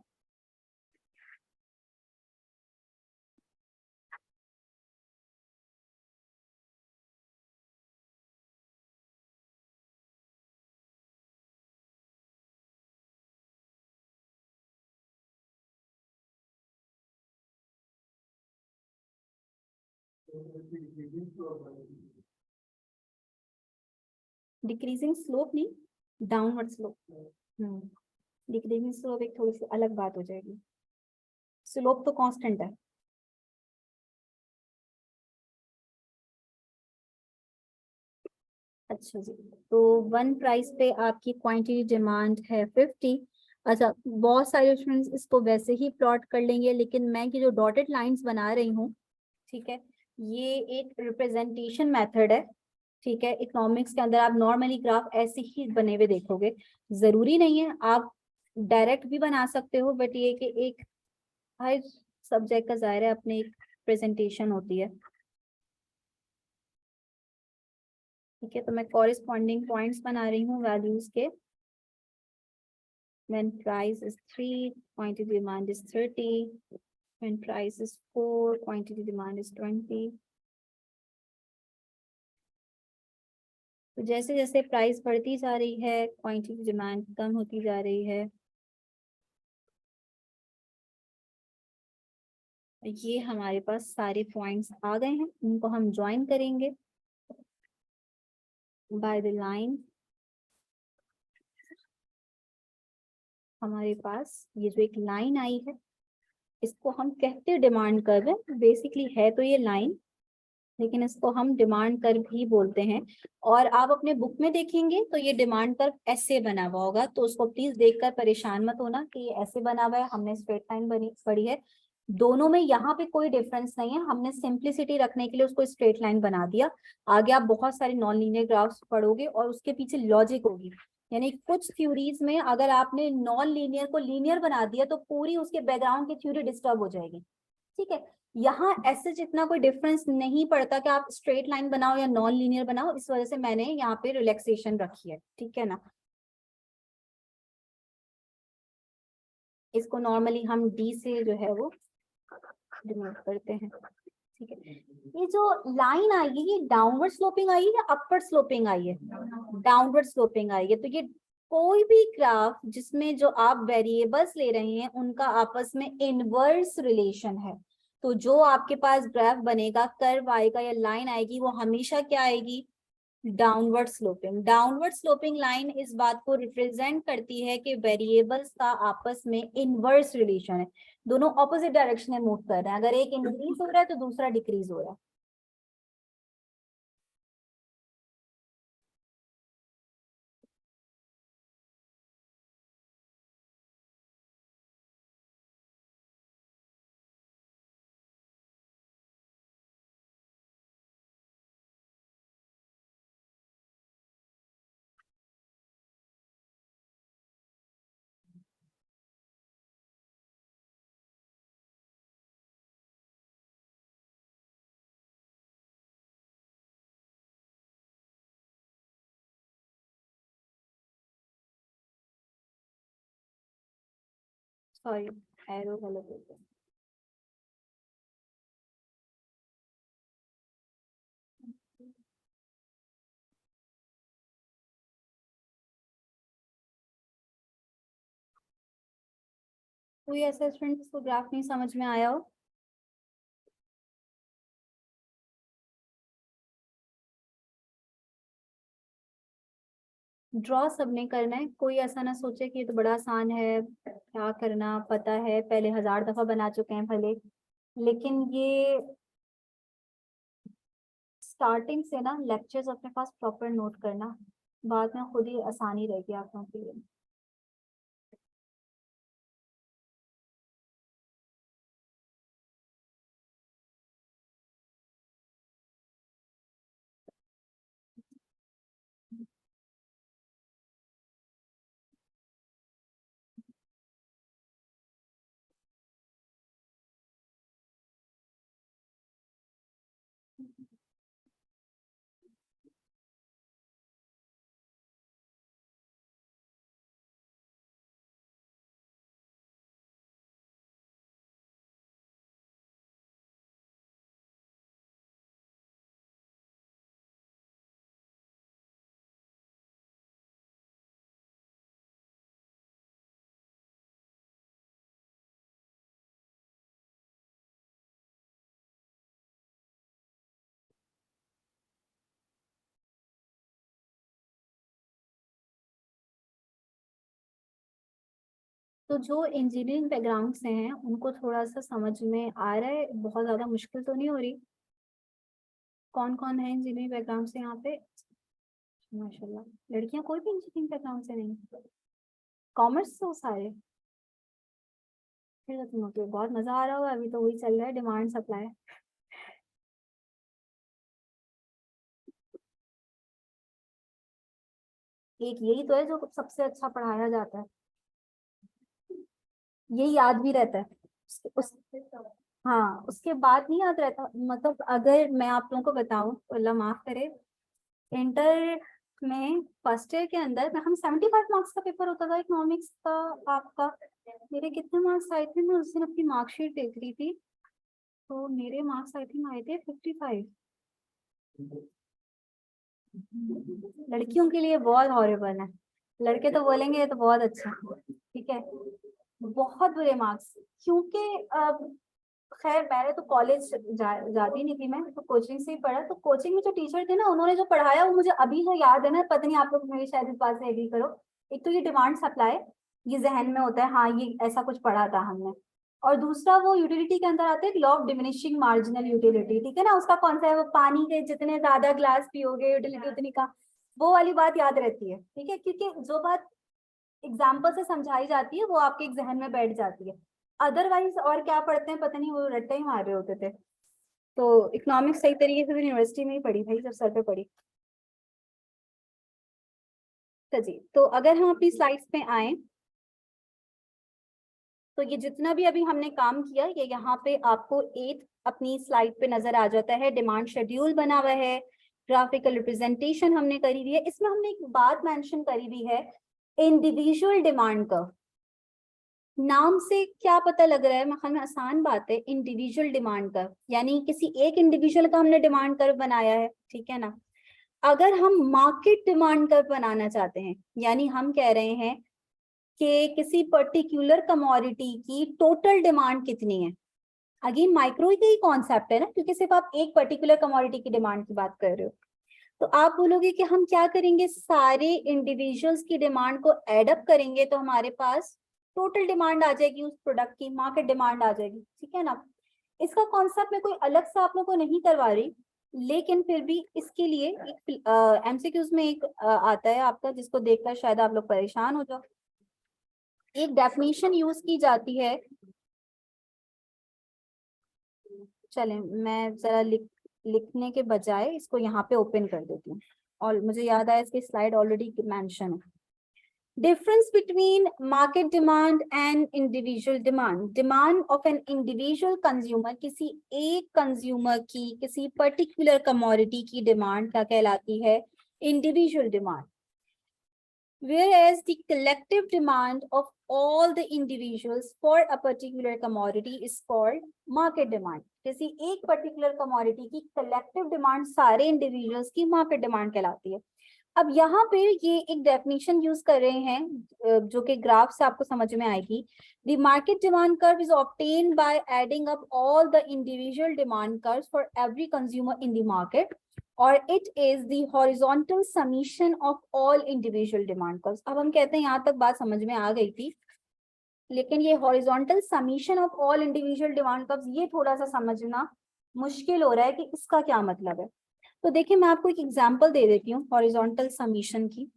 डिक्रीजिंग स्लोप नहीं, डाउनवर्ड स्लोप। डिक्रीजिंग स्लोप एक थोड़ी सी अलग बात हो जाएगी, स्लोप तो कांस्टेंट है। अच्छा जी, तो 1 प्राइस पे आपकी क्वांटिटी डिमांड है 50। अच्छा, बहुत सारे स्टूडेंट्स इसको वैसे ही प्लॉट कर लेंगे, लेकिन मैं ये जो डॉटेड लाइंस बना रही हूँ, ठीक है, ये एक रिप्रेजेंटेशन मेथड है। ठीक है, इकोनॉमिक्स के अंदर आप नॉर्मली ग्राफ ऐसे ही बने हुए देखोगे, जरूरी नहीं है आप डायरेक्ट भी बना सकते हो, बट ये कि एक हर सब्जेक्ट का ज़ाहिर है अपनी एक प्रेजेंटेशन होती है। ठीक है, तो मैं कॉरेस्पॉन्डिंग पॉइंट्स बना रही हूँ वैल्यूज के। When price is 3, quantity demand is 30. When price is 4, quantity demand is 20. तो जैसे जैसे प्राइस बढ़ती जा रही है, क्वांटिटी डिमांड कम होती जा रही है। ये हमारे पास सारे पॉइंट्स आ गए हैं, इनको हम ज्वाइन करेंगे बाय द लाइन। हमारे पास ये जो एक लाइन आई है, इसको हम कहते डिमांड कर्व है, बेसिकली है तो ये लाइन, लेकिन इसको हम डिमांड कर्व भी बोलते हैं। और आप अपने बुक में देखेंगे तो ये डिमांड कर्व ऐसे बना हुआ होगा, तो उसको प्लीज देखकर परेशान मत होना कि ये ऐसे बना हुआ है, हमने स्ट्रेट लाइन बनी पढ़ी है। दोनों में यहाँ पे कोई डिफरेंस नहीं है, हमने सिंप्लिसिटी रखने के लिए उसको स्ट्रेट लाइन बना दिया। आगे आप बहुत सारे नॉन लीनियर ग्राफ्स पढ़ोगे और उसके पीछे लॉजिक होगी, यानी कुछ थ्योरीज में अगर आपने नॉन लीनियर को लीनियर बना दिया तो पूरी उसके बैकग्राउंड की थ्योरी डिस्टर्ब हो जाएगी। ठीक है, यहाँ ऐसे जितना कोई डिफरेंस नहीं पड़ता कि आप स्ट्रेट लाइन बनाओ या नॉन लीनियर बनाओ, इस वजह से मैंने यहाँ पे रिलैक्सेशन रखी है। ठीक है ना, इसको नॉर्मली हम डी से जो है वो डिनोट करते हैं। ठीक है, ये जो लाइन आएगी ये डाउनवर्ड स्लोपिंग आई है या अपवर्ड स्लोपिंग आई है? डाउनवर्ड स्लोपिंग आई है। तो ये कोई भी ग्राफ जिसमें जो आप वेरिएबल्स ले रहे हैं उनका आपस में इनवर्स रिलेशन है, तो जो आपके पास ग्राफ बनेगा, कर्व आएगा या लाइन आएगी, वो हमेशा क्या आएगी? Downward sloping. Downward sloping line इस बात को रिप्रेजेंट करती है कि वेरिएबल्स का आपस में इनवर्स रिलेशन है, दोनों ऑपोजिट डायरेक्शन में मूव कर रहे हैं। अगर एक इंक्रीज हो रहा है तो दूसरा डिक्रीज हो रहा है। सॉरी, एरो गलत हो गया। कोई ऐसा स्टूडेंट जिसको ग्राफ नहीं समझ में आया हो? ड्रॉ सबने करना है, कोई ऐसा ना सोचे कि ये तो बड़ा आसान है, क्या करना पता है, पहले 1000 दफा बना चुके हैं भले, लेकिन ये स्टार्टिंग से ना लेक्चर्स अपने पास प्रॉपर नोट करना, बाद में खुद ही आसानी रहेगी आप लोगों के लिए। तो जो इंजीनियरिंग बैकग्राउंड से हैं उनको थोड़ा सा समझ में आ रहा है, बहुत ज्यादा मुश्किल तो नहीं हो रही? कौन कौन है इंजीनियरिंग बैकग्राउंड से यहाँ पे? माशाल्लाह, लड़कियां कोई भी इंजीनियरिंग बैकग्राउंड से नहीं? कॉमर्स तो सारे? फिर तो तुम लोग को बहुत मजा आ रहा होगा, अभी तो वही चल रहा है, डिमांड सप्लाई। एक यही तो है जो सबसे अच्छा पढ़ाया जाता है, यही याद भी रहता है। हाँ, उसके बाद नहीं याद रहता। मतलब अगर मैं आप लोगों को बताऊं, अल्लाह माफ करे, इंटर में फर्स्ट ईयर के अंदर हम 75 मार्क्स का पेपर होता था इकोनॉमिक्स का आपका। मेरे कितने मार्क्स आए थे, मैं उस दिन अपनी मार्कशीट देख रही थी, तो मेरे मार्क्स आई थिंक आए थे 55। लड़कियों के लिए बहुत हॉरिबल है, लड़के तो बोलेंगे ये तो बहुत अच्छा। ठीक है, बहुत बुरे मार्क्स। क्योंकि खैर मैंने तो कॉलेज जाती नहीं थी, मैं तो कोचिंग से ही पढ़ा, तो कोचिंग में जो टीचर थे ना उन्होंने जो पढ़ाया वो मुझे अभी जो याद है ना, पता नहीं आप लोग मेरी शायद इस बात से एग्री करो। एक तो ये डिमांड सप्लाई, ये जहन में होता है, हाँ ये ऐसा कुछ पढ़ा था हमने। और दूसरा वो यूटिलिटी के अंदर आता है law of diminishing marginal utility, ठीक है ना, उसका कौन सा है, वो पानी के जितने ज्यादा ग्लास पियोगे यूटिलिटी उतनी का, वो वाली बात याद रहती है, ठीक है, क्योंकि जो बात एग्जाम्पल से समझाई जाती है वो आपके जहन में बैठ जाती है। अदरवाइज और क्या पढ़ते हैं पता नहीं, वो रट्टे ही मार रहे होते थे। तो इकोनॉमिक्स सही तरीके से यूनिवर्सिटी में ही पढ़ी भाई, जब सर पे पढ़ी। तो जी, तो अगर हम अपनी स्लाइड्स पे आए तो ये जितना भी अभी हमने काम किया ये यहाँ पे आपको एक अपनी स्लाइड पे नजर आ जाता है। डिमांड शेड्यूल बना हुआ है, ग्राफिकल रिप्रेजेंटेशन हमने करी हुई है। इसमें हमने एक बात मेंशन करी हुई है, इंडिविजुअल डिमांड कर्व। नाम से क्या पता लग रहा है, मतलब में आसान बात है, इंडिविजुअल डिमांड कर्व यानी किसी एक इंडिविजुअल का हमने डिमांड कर्व बनाया है, ठीक है ना। अगर हम मार्केट डिमांड कर्व बनाना चाहते हैं, यानी हम कह रहे हैं कि किसी पर्टिकुलर कमोडिटी की टोटल डिमांड कितनी है, अगेन माइक्रो का ही कॉन्सेप्ट है ना, क्योंकि सिर्फ आप एक पर्टिकुलर कमोडिटी की डिमांड की बात कर रहे हो। तो आप बोलोगे कि हम क्या करेंगे, सारे इंडिविजुअल्स की डिमांड को एड अप करेंगे तो हमारे पास टोटल डिमांड आ जाएगी उस प्रोडक्ट की, मार्केट डिमांड आ जाएगी, ठीक है ना। इसका कॉन्सेप्ट मैं कोई अलग से आप लोगों को नहीं करवा रही, लेकिन फिर भी इसके लिए एक एमसीक्यूज में एक आता है आपका, जिसको देखकर शायद आप लोग परेशान हो जाओ। एक डेफिनेशन यूज की जाती है, चलें मैं जरा लिखने के बजाय इसको यहाँ पे ओपन कर देती हूँ, और मुझे याद आया इसकी स्लाइड ऑलरेडी मेंशन है। Difference between market demand and individual demand. Demand of an individual consumer, किसी एक कंज्यूमर की किसी पर्टिकुलर कमोडिटी की डिमांड क्या कहलाती है, individual demand. Whereas the collective demand of all the individuals for a particular commodity is called market demand. किसी एक पर्टिकुलर कमोडिटी की कलेक्टिव डिमांड सारे इंडिविजुअल्स की मार्केट डिमांड कहलाती है। अब यहाँ पे ये एक डेफिनेशन यूज कर रहे हैं जो कि ग्राफ से आपको समझ में आएगी। The market demand curve is obtained by adding up all the individual demand curves for every consumer in the market, और it is the horizontal summation of all individual demand curves। अब हम कहते हैं यहाँ तक बात समझ में आ गई थी, लेकिन ये horizontal summation of all individual demand curves ये थोड़ा सा समझना मुश्किल हो रहा है कि इसका क्या मतलब है। तो देखिए मैं आपको एक एग्जांपल दे देती हूँ horizontal summation की।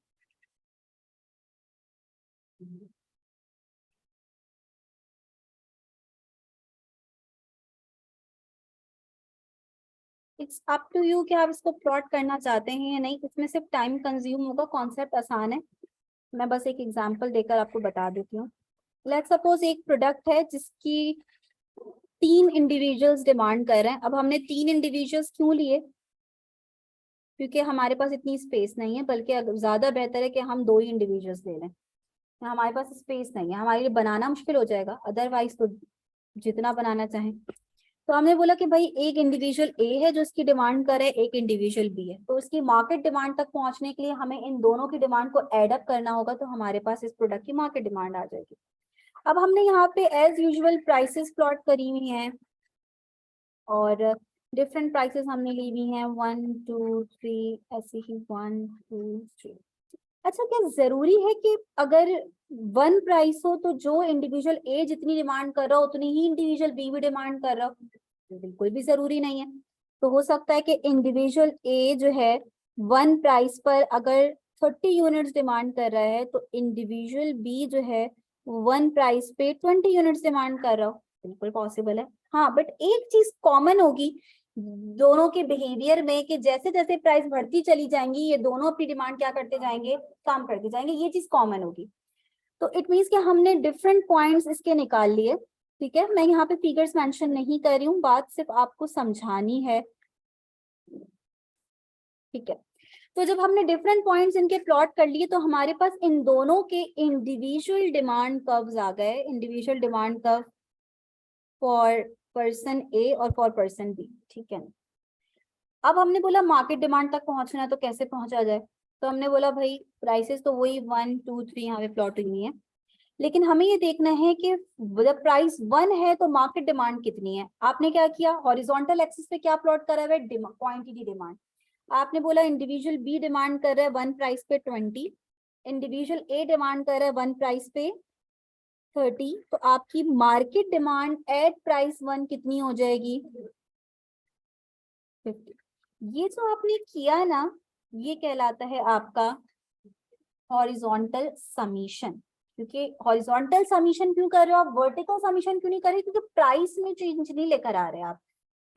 इट्स अप टू यू कि आप इसको प्लॉट करना चाहते हैं या नहीं, इसमें सिर्फ टाइम कंज्यूम होगा, कॉन्सेप्ट आसान है। मैं बस एक एग्जांपल देकर आपको बता देती हूँ। लेट्स सपोज एक प्रोडक्ट है जिसकी 3 इंडिविजुअल्स डिमांड कर रहे हैं। अब हमने 3 इंडिविजुअल्स क्यों लिए, क्योंकि हमारे पास इतनी स्पेस नहीं है, बल्कि ज्यादा बेहतर है कि हम 2 ही इंडिविजुअल्स ले लें। हमारे पास स्पेस नहीं है, हमारे लिए बनाना मुश्किल हो जाएगा, अदरवाइज तो जितना बनाना चाहें। तो हमने बोला कि भाई एक इंडिविजुअल ए है जो इसकी डिमांड कर रहा है, एक इंडिविजुअल बी है, तो इसकी मार्केट डिमांड तक पहुंचने के लिए हमें इन दोनों की डिमांड को एड अप करना होगा, तो हमारे पास इस प्रोडक्ट की मार्केट डिमांड आ जाएगी। अब हमने यहाँ पे एज यूजुअल प्राइसेस प्लॉट करी हुई हैं, और डिफरेंट प्राइसेस हमने ली हुई हैं 1 2 3 ऐसे ही 1 2 3। अच्छा, क्या जरूरी है कि अगर 1 प्राइस हो तो जो इंडिविजुअल ए जितनी डिमांड कर रहा हो उतनी ही इंडिविजुअल बी भी डिमांड कर रहा हो? बिल्कुल भी जरूरी नहीं है। तो हो सकता है कि इंडिविजुअल ए जो है 1 प्राइस पर अगर 30 यूनिट्स डिमांड कर रहा है, तो इंडिविजुअल बी जो है 1 प्राइस पे 20 यूनिट्स डिमांड कर रहा हो, बिल्कुल पॉसिबल है। हाँ, बट एक चीज कॉमन होगी दोनों के बिहेवियर में कि जैसे जैसे प्राइस बढ़ती चली जाएंगी ये दोनों अपनी डिमांड क्या करते जाएंगे, काम करते जाएंगे, ये चीज कॉमन होगी। तो इट मीन्स कि हमने डिफरेंट पॉइंट्स इसके निकाल लिए, ठीक है। मैं यहाँ पे फिगर्स मेंशन नहीं कर रही हूँ, बात सिर्फ आपको समझानी है, ठीक है। तो जब हमने डिफरेंट पॉइंट्स इनके प्लॉट कर लिए तो हमारे पास इन दोनों के इंडिविजुअल डिमांड कर्व्स आ गए, individual demand curve for person A और फॉर पर्सन बी, ठीक है। अब हमने बोला मार्केट डिमांड तक पहुंचना है तो कैसे पहुंचा जाए, तो हमने बोला भाई प्राइसेस तो वही 1 2 3 यहाँ पे प्लॉट हुई है, लेकिन हमें ये देखना है कि जब प्राइस 1 है तो मार्केट डिमांड कितनी है। आपने क्या किया, हॉरिजॉन्टल एक्सिस पे क्या प्लॉट करा हुआ है, क्वांटिटी डिमांड। आपने बोला इंडिविजुअल बी डिमांड कर रहा है 1 प्राइस पे 20, इंडिविजुअल ए डिमांड कर रहा है 1 प्राइस पे 30, तो आपकी मार्केट डिमांड एट प्राइस 1 कितनी हो जाएगी? 50। ये जो आपने किया ना, ये कहलाता है आपका हॉरिजॉन्टल समीशन। क्योंकि हॉरिजॉन्टल समीशन क्यों कर रहे हो आप, वर्टिकल समीशन क्यों नहीं कर रहे? क्योंकि प्राइस में चेंज नहीं लेकर आ रहे आप,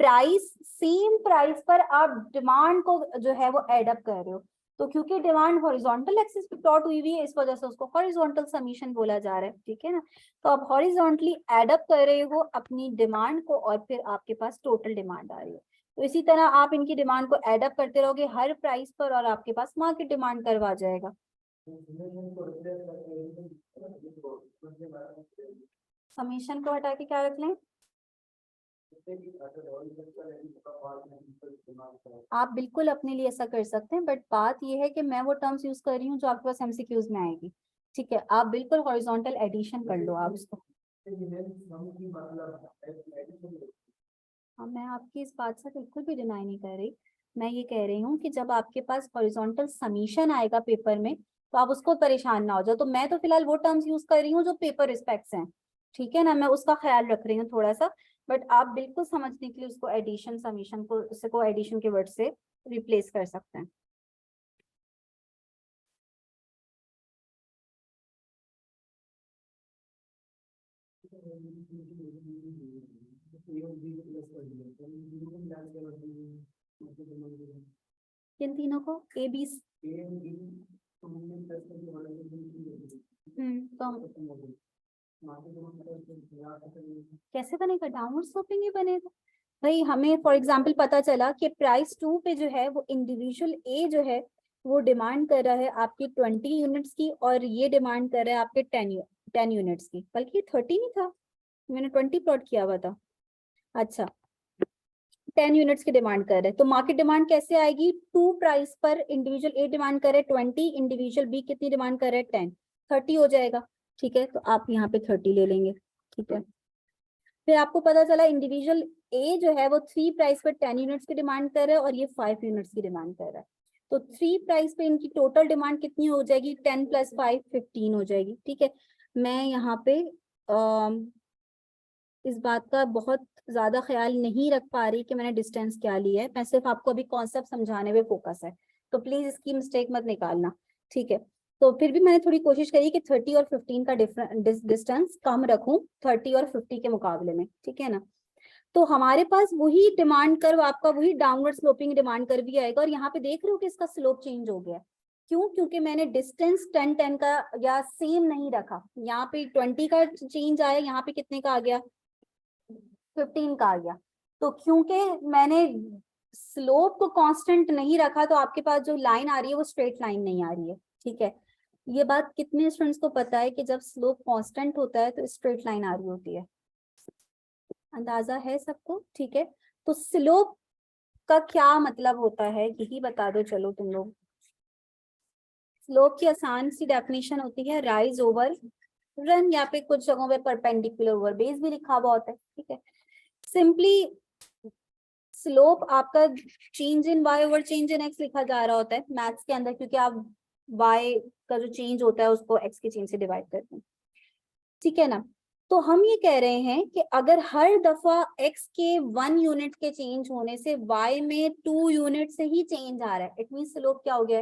प्राइस सेम प्राइस पर आप डिमांड को जो है वो एड अप कर रहे हो। तो क्योंकि डिमांड हॉरिजॉन्टल एक्सिस पे प्लॉट हुई हुई है, इस वजह से उसको हॉरिजॉन्टल समीशन बोला जा रहा है, ठीक है ना। तो आप हॉरिजॉन्टली एड अप कर रहे हो अपनी डिमांड को, और फिर आपके पास टोटल डिमांड आ रही है। तो इसी तरह आप इनकी डिमांड को एड अप करते रहोगे हर प्राइस पर, और आपके पास मार्केट डिमांड कर्व आ जाएगा। समीशन को हटा के क्या रख लें? आप बिल्कुल अपने लिए ऐसा कर सकते हैं, बट बात यह है कि मैं वो टर्म्स यूज कर रही हूँ जो आपके पास एमसीक्यूज में आएगी, ठीक है। आप बिल्कुल हॉरिजॉन्टल एडिशन कर लो आप इसको। हाँ, मैं आपकी इस बात से बिल्कुल भी डिनाई नहीं कर रही। मैं ये कह रही हूँ कि जब आपके पास हॉरिजॉन्टल समीशन आएगा पेपर में, तो आप उसको परेशान ना हो जाओ। तो मैं तो फिलहाल वो टर्म्स यूज कर रही हूँ जो पेपर रिस्पेक्ट्स हैं, ठीक है ना, मैं उसका ख्याल रख रही हूँ थोड़ा सा। बट आप बिल्कुल समझने के लिए उसको एडिशन समीशन को, उसको एडिशन के वर्ड से रिप्लेस कर सकते हैं। किन तीनों को? A B? तो कैसे बनेगा? डाउनवर्ड स्लोपिंग ही बनेगा भाई। हमें फॉर एग्जांपल पता चला कि प्राइस 2 पे जो है वो इंडिविजुअल ए जो है वो डिमांड कर रहा है आपकी 20 यूनिट्स की, और ये डिमांड कर रहा है आपके 10 यूनिट्स की, बल्कि 30 नहीं था, मैंने 20 प्लॉट किया हुआ था। अच्छा, 10 यूनिट्स की डिमांड कर रहे हैं, तो मार्केट डिमांड कैसे आएगी? 2 प्राइस पर इंडिविजुअल ए डिमांड कर रहे हैं 20, इंडिविजुअल बी कितनी डिमांड कर रहे हैं 10, 30 हो जाएगा, ठीक है। तो आप यहाँ पे 30 ले लेंगे, ठीक है। फिर आपको पता चला इंडिविजुअल ए जो है वो 3 प्राइस पर 10 यूनिट्स की डिमांड कर रहा है, और ये 5 यूनिट्स की डिमांड कर रहा है। तो 3 प्राइस पे इनकी टोटल डिमांड कितनी हो जाएगी? 10 + 5 15 हो जाएगी, ठीक है। मैं यहाँ पे इस बात का बहुत ज्यादा ख्याल नहीं रख पा रही कि मैंने डिस्टेंस क्या लिया है, मैं सिर्फ आपको अभी कॉन्सेप्ट समझाने में फोकस है, तो प्लीज इसकी मिस्टेक मत निकालना, ठीक है। तो फिर भी मैंने थोड़ी कोशिश करी कि 30 और 15 का डिस्टेंस कम रखूं 30 और 50 के मुकाबले में, ठीक है ना। तो हमारे पास वही डिमांड कर्व, आपका वही डाउनवर्ड स्लोपिंग डिमांड कर्व भी आएगा, और यहाँ पे देख रहे हो कि इसका स्लोप चेंज हो गया। क्यों? क्योंकि मैंने डिस्टेंस 10-10 का या सेम नहीं रखा। यहाँ पे 20 का चेंज आया, यहाँ पे कितने का आ गया? 15 का आ गया। तो क्योंकि मैंने स्लोप को कांस्टेंट नहीं रखा, तो आपके पास जो लाइन आ रही है वो स्ट्रेट लाइन नहीं आ रही है, ठीक है। ये बात कितने स्टूडेंट्स को पता है कि जब स्लोप कांस्टेंट होता है तो स्ट्रेट लाइन आ रही होती है? अंदाजा है सबको? ठीक है। तो स्लोप का क्या मतलब होता है यही बता दो चलो तुम लोग। स्लोप की आसान सी डेफिनेशन होती है राइज ओवर रन, या पे कुछ जगहों पे परपेंडिकुलर ओवर बेस भी लिखा हुआ होता है, ठीक है। सिंपली स्लोप आपका change in y over change in x लिखा जा रहा होता है मैथ्स के अंदर, क्योंकि आप वाई का जो चेंज होता है उसको एक्स के चेंज से डिवाइड करते हैं, ठीक है ना। तो हम ये कह रहे हैं कि अगर हर दफा x के 1 यूनिट के चेंज होने से y में 2 यूनिट से ही चेंज आ रहा है, इट मीन स्लोप क्या हो गया?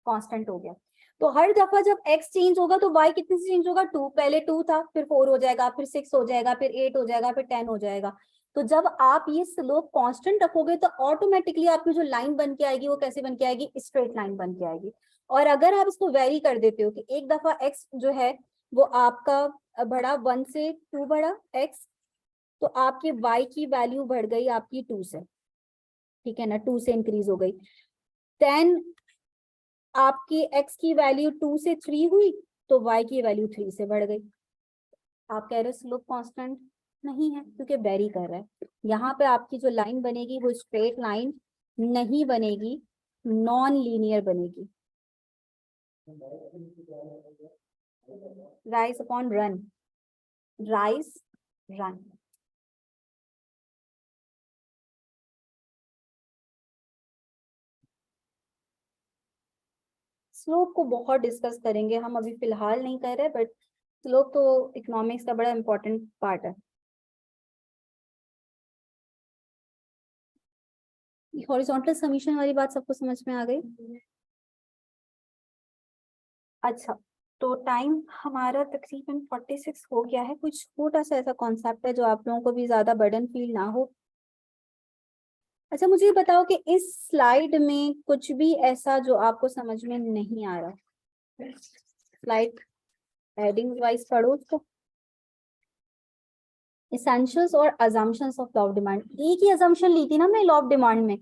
कांस्टेंट हो गया। तो हर दफा जब x चेंज होगा तो y कितने से चेंज होगा? 2, पहले 2 था, फिर 4 हो जाएगा, फिर 6 हो जाएगा, फिर 8 हो जाएगा, फिर 10 हो जाएगा। तो जब आप ये स्लोप कांस्टेंट रखोगे तो ऑटोमेटिकली आपकी जो लाइन बन के आएगी वो कैसे बन के आएगी? स्ट्रेट लाइन बन के आएगी। और अगर आप इसको वेरी कर देते हो कि एक दफा x जो है वो आपका बढ़ा 1 से 2 बढ़ा x, तो आपकी y की वैल्यू बढ़ गई आपकी 2 से, ठीक है ना, 2 से इंक्रीज हो गई। देन आपकी x की वैल्यू 2 से 3 हुई, तो y की वैल्यू 3 से बढ़ गई। आप कह रहे हो स्लोप कांस्टेंट नहीं है, क्योंकि वेरी कर रहा है। यहाँ पे आपकी जो लाइन बनेगी वो स्ट्रेट लाइन नहीं बनेगी, नॉन लीनियर बनेगी। Rise upon run, rise run. Slope को बहुत डिस्कस करेंगे हम, अभी फिलहाल नहीं कर रहे, बट स्लोप तो इकोनॉमिक्स का बड़ा इंपॉर्टेंट पार्ट है। हॉरिजॉन्टल समीशन वाली बात सबको समझ में आ गई? अच्छा, तो टाइम हमारा तकरीबन 46 हो गया है। कुछ छोटा सा ऐसा कॉन्सेप्ट है जो आप लोगों को भी ज्यादा बर्डन फील ना हो। अच्छा, मुझे ये बताओ कि इस स्लाइड में कुछ भी ऐसा जो आपको समझ में नहीं आ रहा। स्लाइड हेडिंग वाइज पढ़ो उसको। एसेंशियल्स और assumptions of law of demand, एक ही अजम्पशन ली थी ना मैं लॉ ऑफ डिमांड में,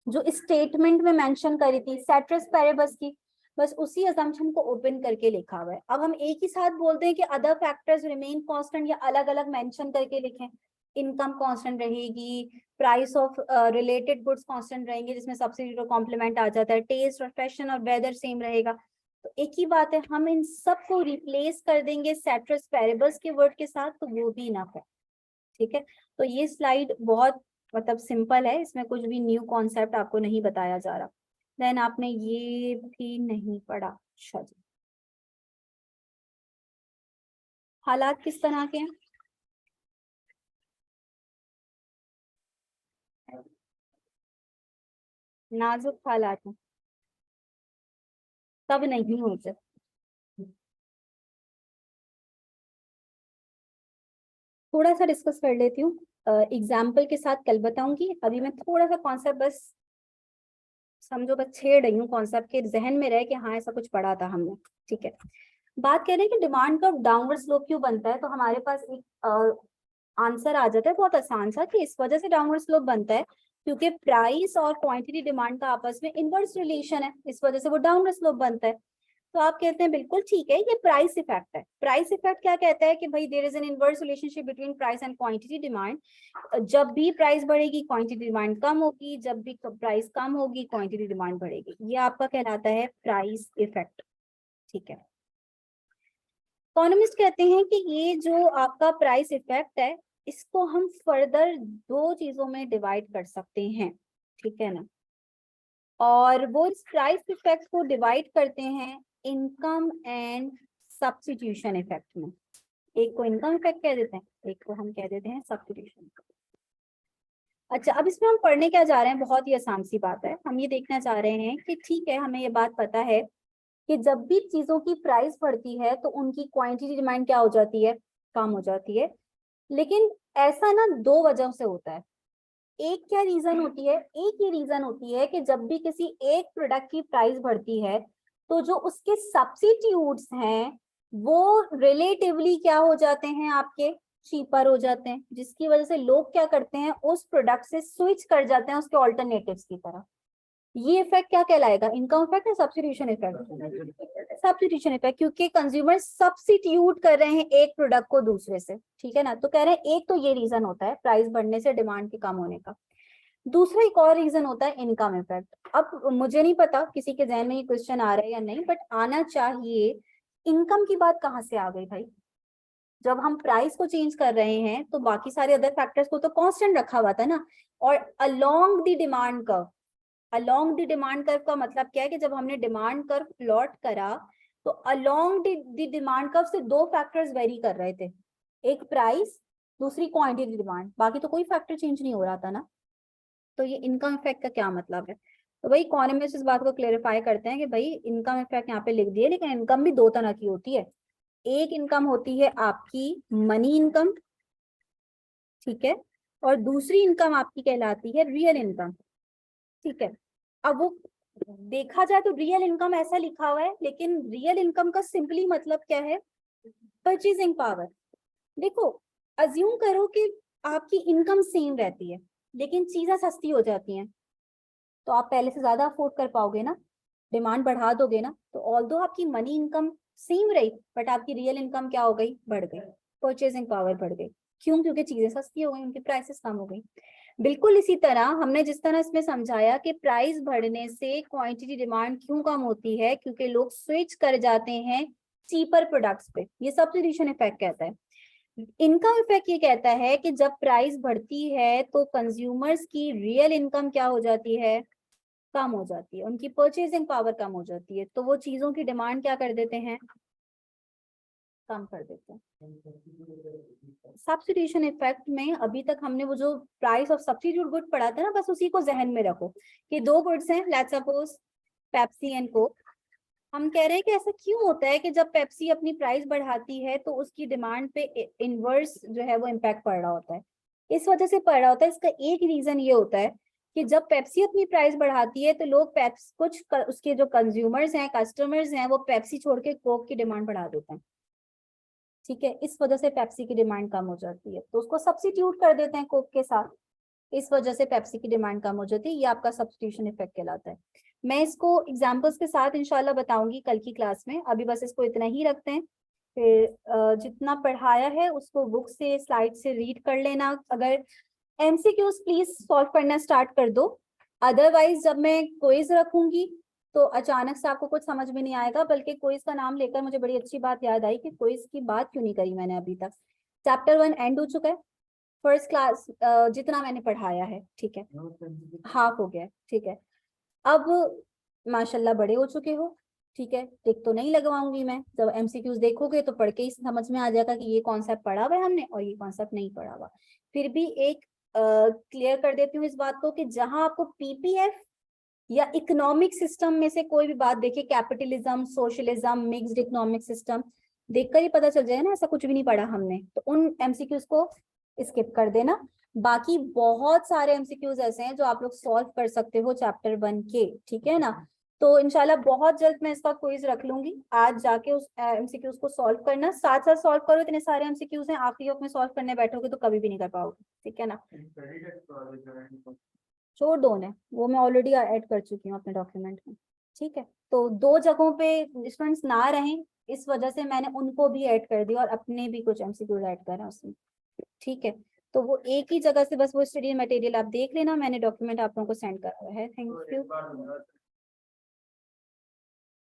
जो स्टेटमेंट में मेंशन करी थी सेट्रस पैरेबस की, बस उसी अजम्पशन को ओपन करके लिखा हुआ है। अब हम एक ही साथ बोलते हैं कि अदर फैक्टर्स रिमेन कांस्टेंट या अलग अलग मेंशन करके लिखें। इनकम कांस्टेंट रहेगी, price of related goods constant रहेंगे जिसमें सब्सिडी और कॉम्प्लीमेंट आ जाता है, टेस्ट और फैशन और वेदर सेम रहेगा। तो एक ही बात है, हम इन सबको रिप्लेस कर देंगे सेट्रस पैरेबस के वर्ड के साथ, तो वो भी इनफ है। ठीक है, तो ये स्लाइड बहुत मतलब सिंपल है, इसमें कुछ भी न्यू कॉन्सेप्ट आपको नहीं बताया जा रहा। देन आपने ये भी नहीं पढ़ा। अच्छा जी, हालात किस तरह के हैं? नाजुक हालात हैं, तब नहीं होते। थोड़ा सा डिस्कस कर लेती हूँ, एग्जाम्पल के साथ कल बताऊंगी। अभी मैं थोड़ा सा कॉन्सेप्ट बस समझो, बस छेड़ रही हूँ कॉन्सेप्ट के जहन में रहे कि हाँ ऐसा कुछ पढ़ा था हमने। ठीक है, बात कर रहे हैं कि डिमांड का डाउनवर्ड स्लोप क्यों बनता है, तो हमारे पास एक आंसर आ जाता है बहुत आसान सा कि इस वजह से डाउनवर्ड स्लोप बनता है क्योंकि प्राइस और क्वांटिटी डिमांड का आपस में इनवर्स रिलेशन है, इस वजह से वो डाउनवर्ड स्लोप बनता है। तो आप कहते हैं बिल्कुल ठीक है, ये प्राइस इफेक्ट है। प्राइस इफेक्ट क्या कहता है कि भाई there is an inverse relationship between price and quantity demand. जब भी प्राइस बढ़ेगी क्वांटिटी डिमांड कम होगी, जब भी प्राइस कम होगी क्वांटिटी डिमांड बढ़ेगी। ये आपका कहलाता है प्राइस इफेक्ट। ठीक है, इकोनॉमिस्ट कहते हैं कि ये जो आपका प्राइस इफेक्ट है, इसको हम फर्दर दो चीजों में डिवाइड कर सकते हैं। ठीक है ना, और वो इस प्राइस इफेक्ट को डिवाइड करते हैं इनकम एंड सब्स्टिट्यूशन इफेक्ट में। एक को इनकम इफेक्ट कह देते हैं, एक को हम कह देते हैं सब्स्टिट्यूशन। अच्छा, अब इसमें हम पढ़ने क्या जा रहे हैं, बहुत ही आसान सी बात है। हम ये देखना चाह रहे हैं कि ठीक है, हमें ये बात पता है कि जब भी चीजों की प्राइस बढ़ती है तो उनकी क्वांटिटी डिमांड क्या हो जाती है, कम हो जाती है। लेकिन ऐसा ना दो वजह से होता है। एक क्या रीजन होती है, एक ये रीजन होती है कि जब भी किसी एक प्रोडक्ट की प्राइस बढ़ती है तो जो उसके सब्स्टिट्यूट्स हैं वो रिलेटिवली क्या हो जाते हैं, आपके चीपर हो जाते हैं, जिसकी वजह से लोग क्या करते हैं, उस प्रोडक्ट से स्विच कर जाते हैं उसके ऑल्टरनेटिव्स की तरफ। ये इफेक्ट क्या कहलाएगा, इनकम इफेक्ट या सब्स्टिट्यूशन इफेक्ट? सब्स्टिट्यूशन इफेक्ट, क्योंकि कंज्यूमर सब्स्टिट्यूट कर रहे हैं एक प्रोडक्ट को दूसरे से। ठीक है ना, तो कह रहे हैं एक तो ये रीजन होता है प्राइस बढ़ने से डिमांड के कम होने का। दूसरा एक और रीजन होता है इनकम इफेक्ट। अब मुझे नहीं पता किसी के जहन में ये क्वेश्चन आ रहा है या नहीं, बट आना चाहिए। इनकम की बात कहाँ से आ गई भाई? जब हम प्राइस को चेंज कर रहे हैं तो बाकी सारे अदर फैक्टर्स को तो कांस्टेंट रखा हुआ था ना। और along the demand curve, along the demand curve का मतलब क्या है कि जब हमने डिमांड कर्व प्लॉट करा तो अलोंग द डिमांड कर्व से दो फैक्टर्स वेरी कर रहे थे, एक प्राइस, दूसरी क्वांटिटी डिमांड, बाकी तो कोई फैक्टर चेंज नहीं हो रहा था ना। तो ये इनकम इफेक्ट का क्या मतलब है? तो भाई इकोनॉमिस्ट इस बात को क्लेरिफाई करते हैं कि भाई इनकम इफेक्ट यहाँ पे लिख दिए, लेकिन इनकम भी दो तरह की होती है। एक इनकम होती है आपकी मनी इनकम, ठीक है, और दूसरी इनकम आपकी कहलाती है रियल इनकम। ठीक है, अब वो देखा जाए तो रियल इनकम ऐसा लिखा हुआ है, लेकिन रियल इनकम का सिंपली मतलब क्या है, परचेजिंग पावर। देखो, अज्यूम करो कि आपकी इनकम सेम रहती है लेकिन चीजें सस्ती हो जाती हैं, तो आप पहले से ज्यादा अफोर्ड कर पाओगे ना, डिमांड बढ़ा दोगे ना। तो ऑल्दो आपकी मनी इनकम सेम रही बट आपकी रियल इनकम क्या हो गई, बढ़ गई, परचेजिंग पावर बढ़ गई। क्यों? क्योंकि चीजें सस्ती हो गई, उनकी प्राइसेस कम हो गई। बिल्कुल इसी तरह हमने जिस तरह इसमें समझाया कि प्राइस बढ़ने से क्वांटिटी डिमांड क्यों कम होती है, क्योंकि लोग स्विच कर जाते हैं चीपर प्रोडक्ट्स पे, ये सब्स्टिट्यूशन इफेक्ट कहता है। इनकम इफेक्ट ये कहता है कि जब प्राइस बढ़ती है तो कंज्यूमर्स की रियल इनकम क्या हो जाती है, कम हो जाती है, उनकी परचेजिंग पावर कम हो जाती है, तो वो चीजों की डिमांड क्या कर देते हैं, कम कर देते हैं। सब्स्टिट्यूशन इफेक्ट में अभी तक हमने वो जो प्राइस ऑफ सब्स्टिट्यूट गुड पढ़ा था ना, बस उसी को जहन में रखो कि दो गुड्स हैं, let's suppose Pepsi and Coke. हम कह रहे हैं कि ऐसा क्यों होता है कि जब पेप्सी अपनी प्राइस बढ़ाती है तो उसकी डिमांड पे इनवर्स जो है वो इम्पैक्ट पड़ रहा होता है। इस वजह से पड़ रहा होता है, इसका एक रीजन ये होता है कि जब पेप्सी अपनी प्राइस बढ़ाती है तो लोग उसके जो कंज्यूमर्स हैं, कस्टमर्स हैं, वो पेप्सी छोड़ के कोक की डिमांड बढ़ा देते हैं। ठीक है, इस वजह से पेप्सी की डिमांड कम हो जाती है, तो उसको सब्स्टिट्यूट कर देते हैं कोक के साथ। इस वजह से पेप्सी की डिमांड कम हो जाती है। ये आपका सब्स्टिट्यूशन इफेक्ट कहलाता है। मैं इसको एग्जांपल्स के साथ इंशाल्लाह बताऊंगी कल की क्लास में, अभी बस इसको इतना ही रखते हैं। फिर जितना पढ़ाया है उसको बुक से, स्लाइड से रीड कर लेना। अगर एमसीक्यूज प्लीज सॉल्व करना स्टार्ट कर दो, अदरवाइज जब मैं क्विज रखूंगी तो अचानक से आपको कुछ समझ में नहीं आएगा। बल्कि क्विज का नाम लेकर मुझे बड़ी अच्छी बात याद आई कि क्विज की बात क्यों नहीं करी मैंने अभी तक। चैप्टर 1 एंड हो चुका है, फर्स्ट क्लास जितना मैंने पढ़ाया है, ठीक है, हाफ हो गया, ठीक है। अब माशाल्लाह बड़े हो चुके हो, ठीक है, टिक तो नहीं लगवाऊंगी मैं। जब एमसीक्यूज देखोगे तो पढ़ के ही समझ में आ जाएगा कि ये कॉन्सेप्ट पढ़ा हुआ है हमने और ये कॉन्सेप्ट नहीं पढ़ा हुआ। फिर भी एक क्लियर कर देती हूँ इस बात को कि जहां आपको पीपीएफ या इकोनॉमिक सिस्टम में से कोई भी बात देखिए, capitalism, socialism, mixed economic system, देखकर ही पता चल जाएगा ना ऐसा कुछ भी नहीं पढ़ा हमने, तो उन एमसीक्यूज को स्किप कर देना। बाकी बहुत सारे एमसीक्यूज ऐसे हैं जो आप लोग सॉल्व कर सकते हो चैप्टर 1 के, ठीक है ना। तो इंशाल्लाह बहुत जल्द मैं इसका क्विज रख लूंगी, आज जाके उस एमसीक्यूज को सॉल्व करना, साथ साथ सॉल्व करो। इतने सारे एमसीक्यूज हैं, आखिरी वक्त में सॉल्व करने बैठोगे तो कभी भी नहीं कर पाओगे, ठीक है ना। छोड़ दो उन्हें, वो मैं ऑलरेडी ऐड कर चुकी हूँ अपने डॉक्यूमेंट में, ठीक है। तो दो जगहों पे स्टूडेंट्स ना रहें, इस वजह से मैंने उनको भी ऐड कर दिया और अपने भी कुछ एमसीक्यूज ऐड कर उसमें, ठीक है। तो वो एक ही जगह से बस वो स्टडी मटेरियल आप देख लेना, मैंने डॉक्यूमेंट आप लोगों को सेंड करा हुआ है। Thank you.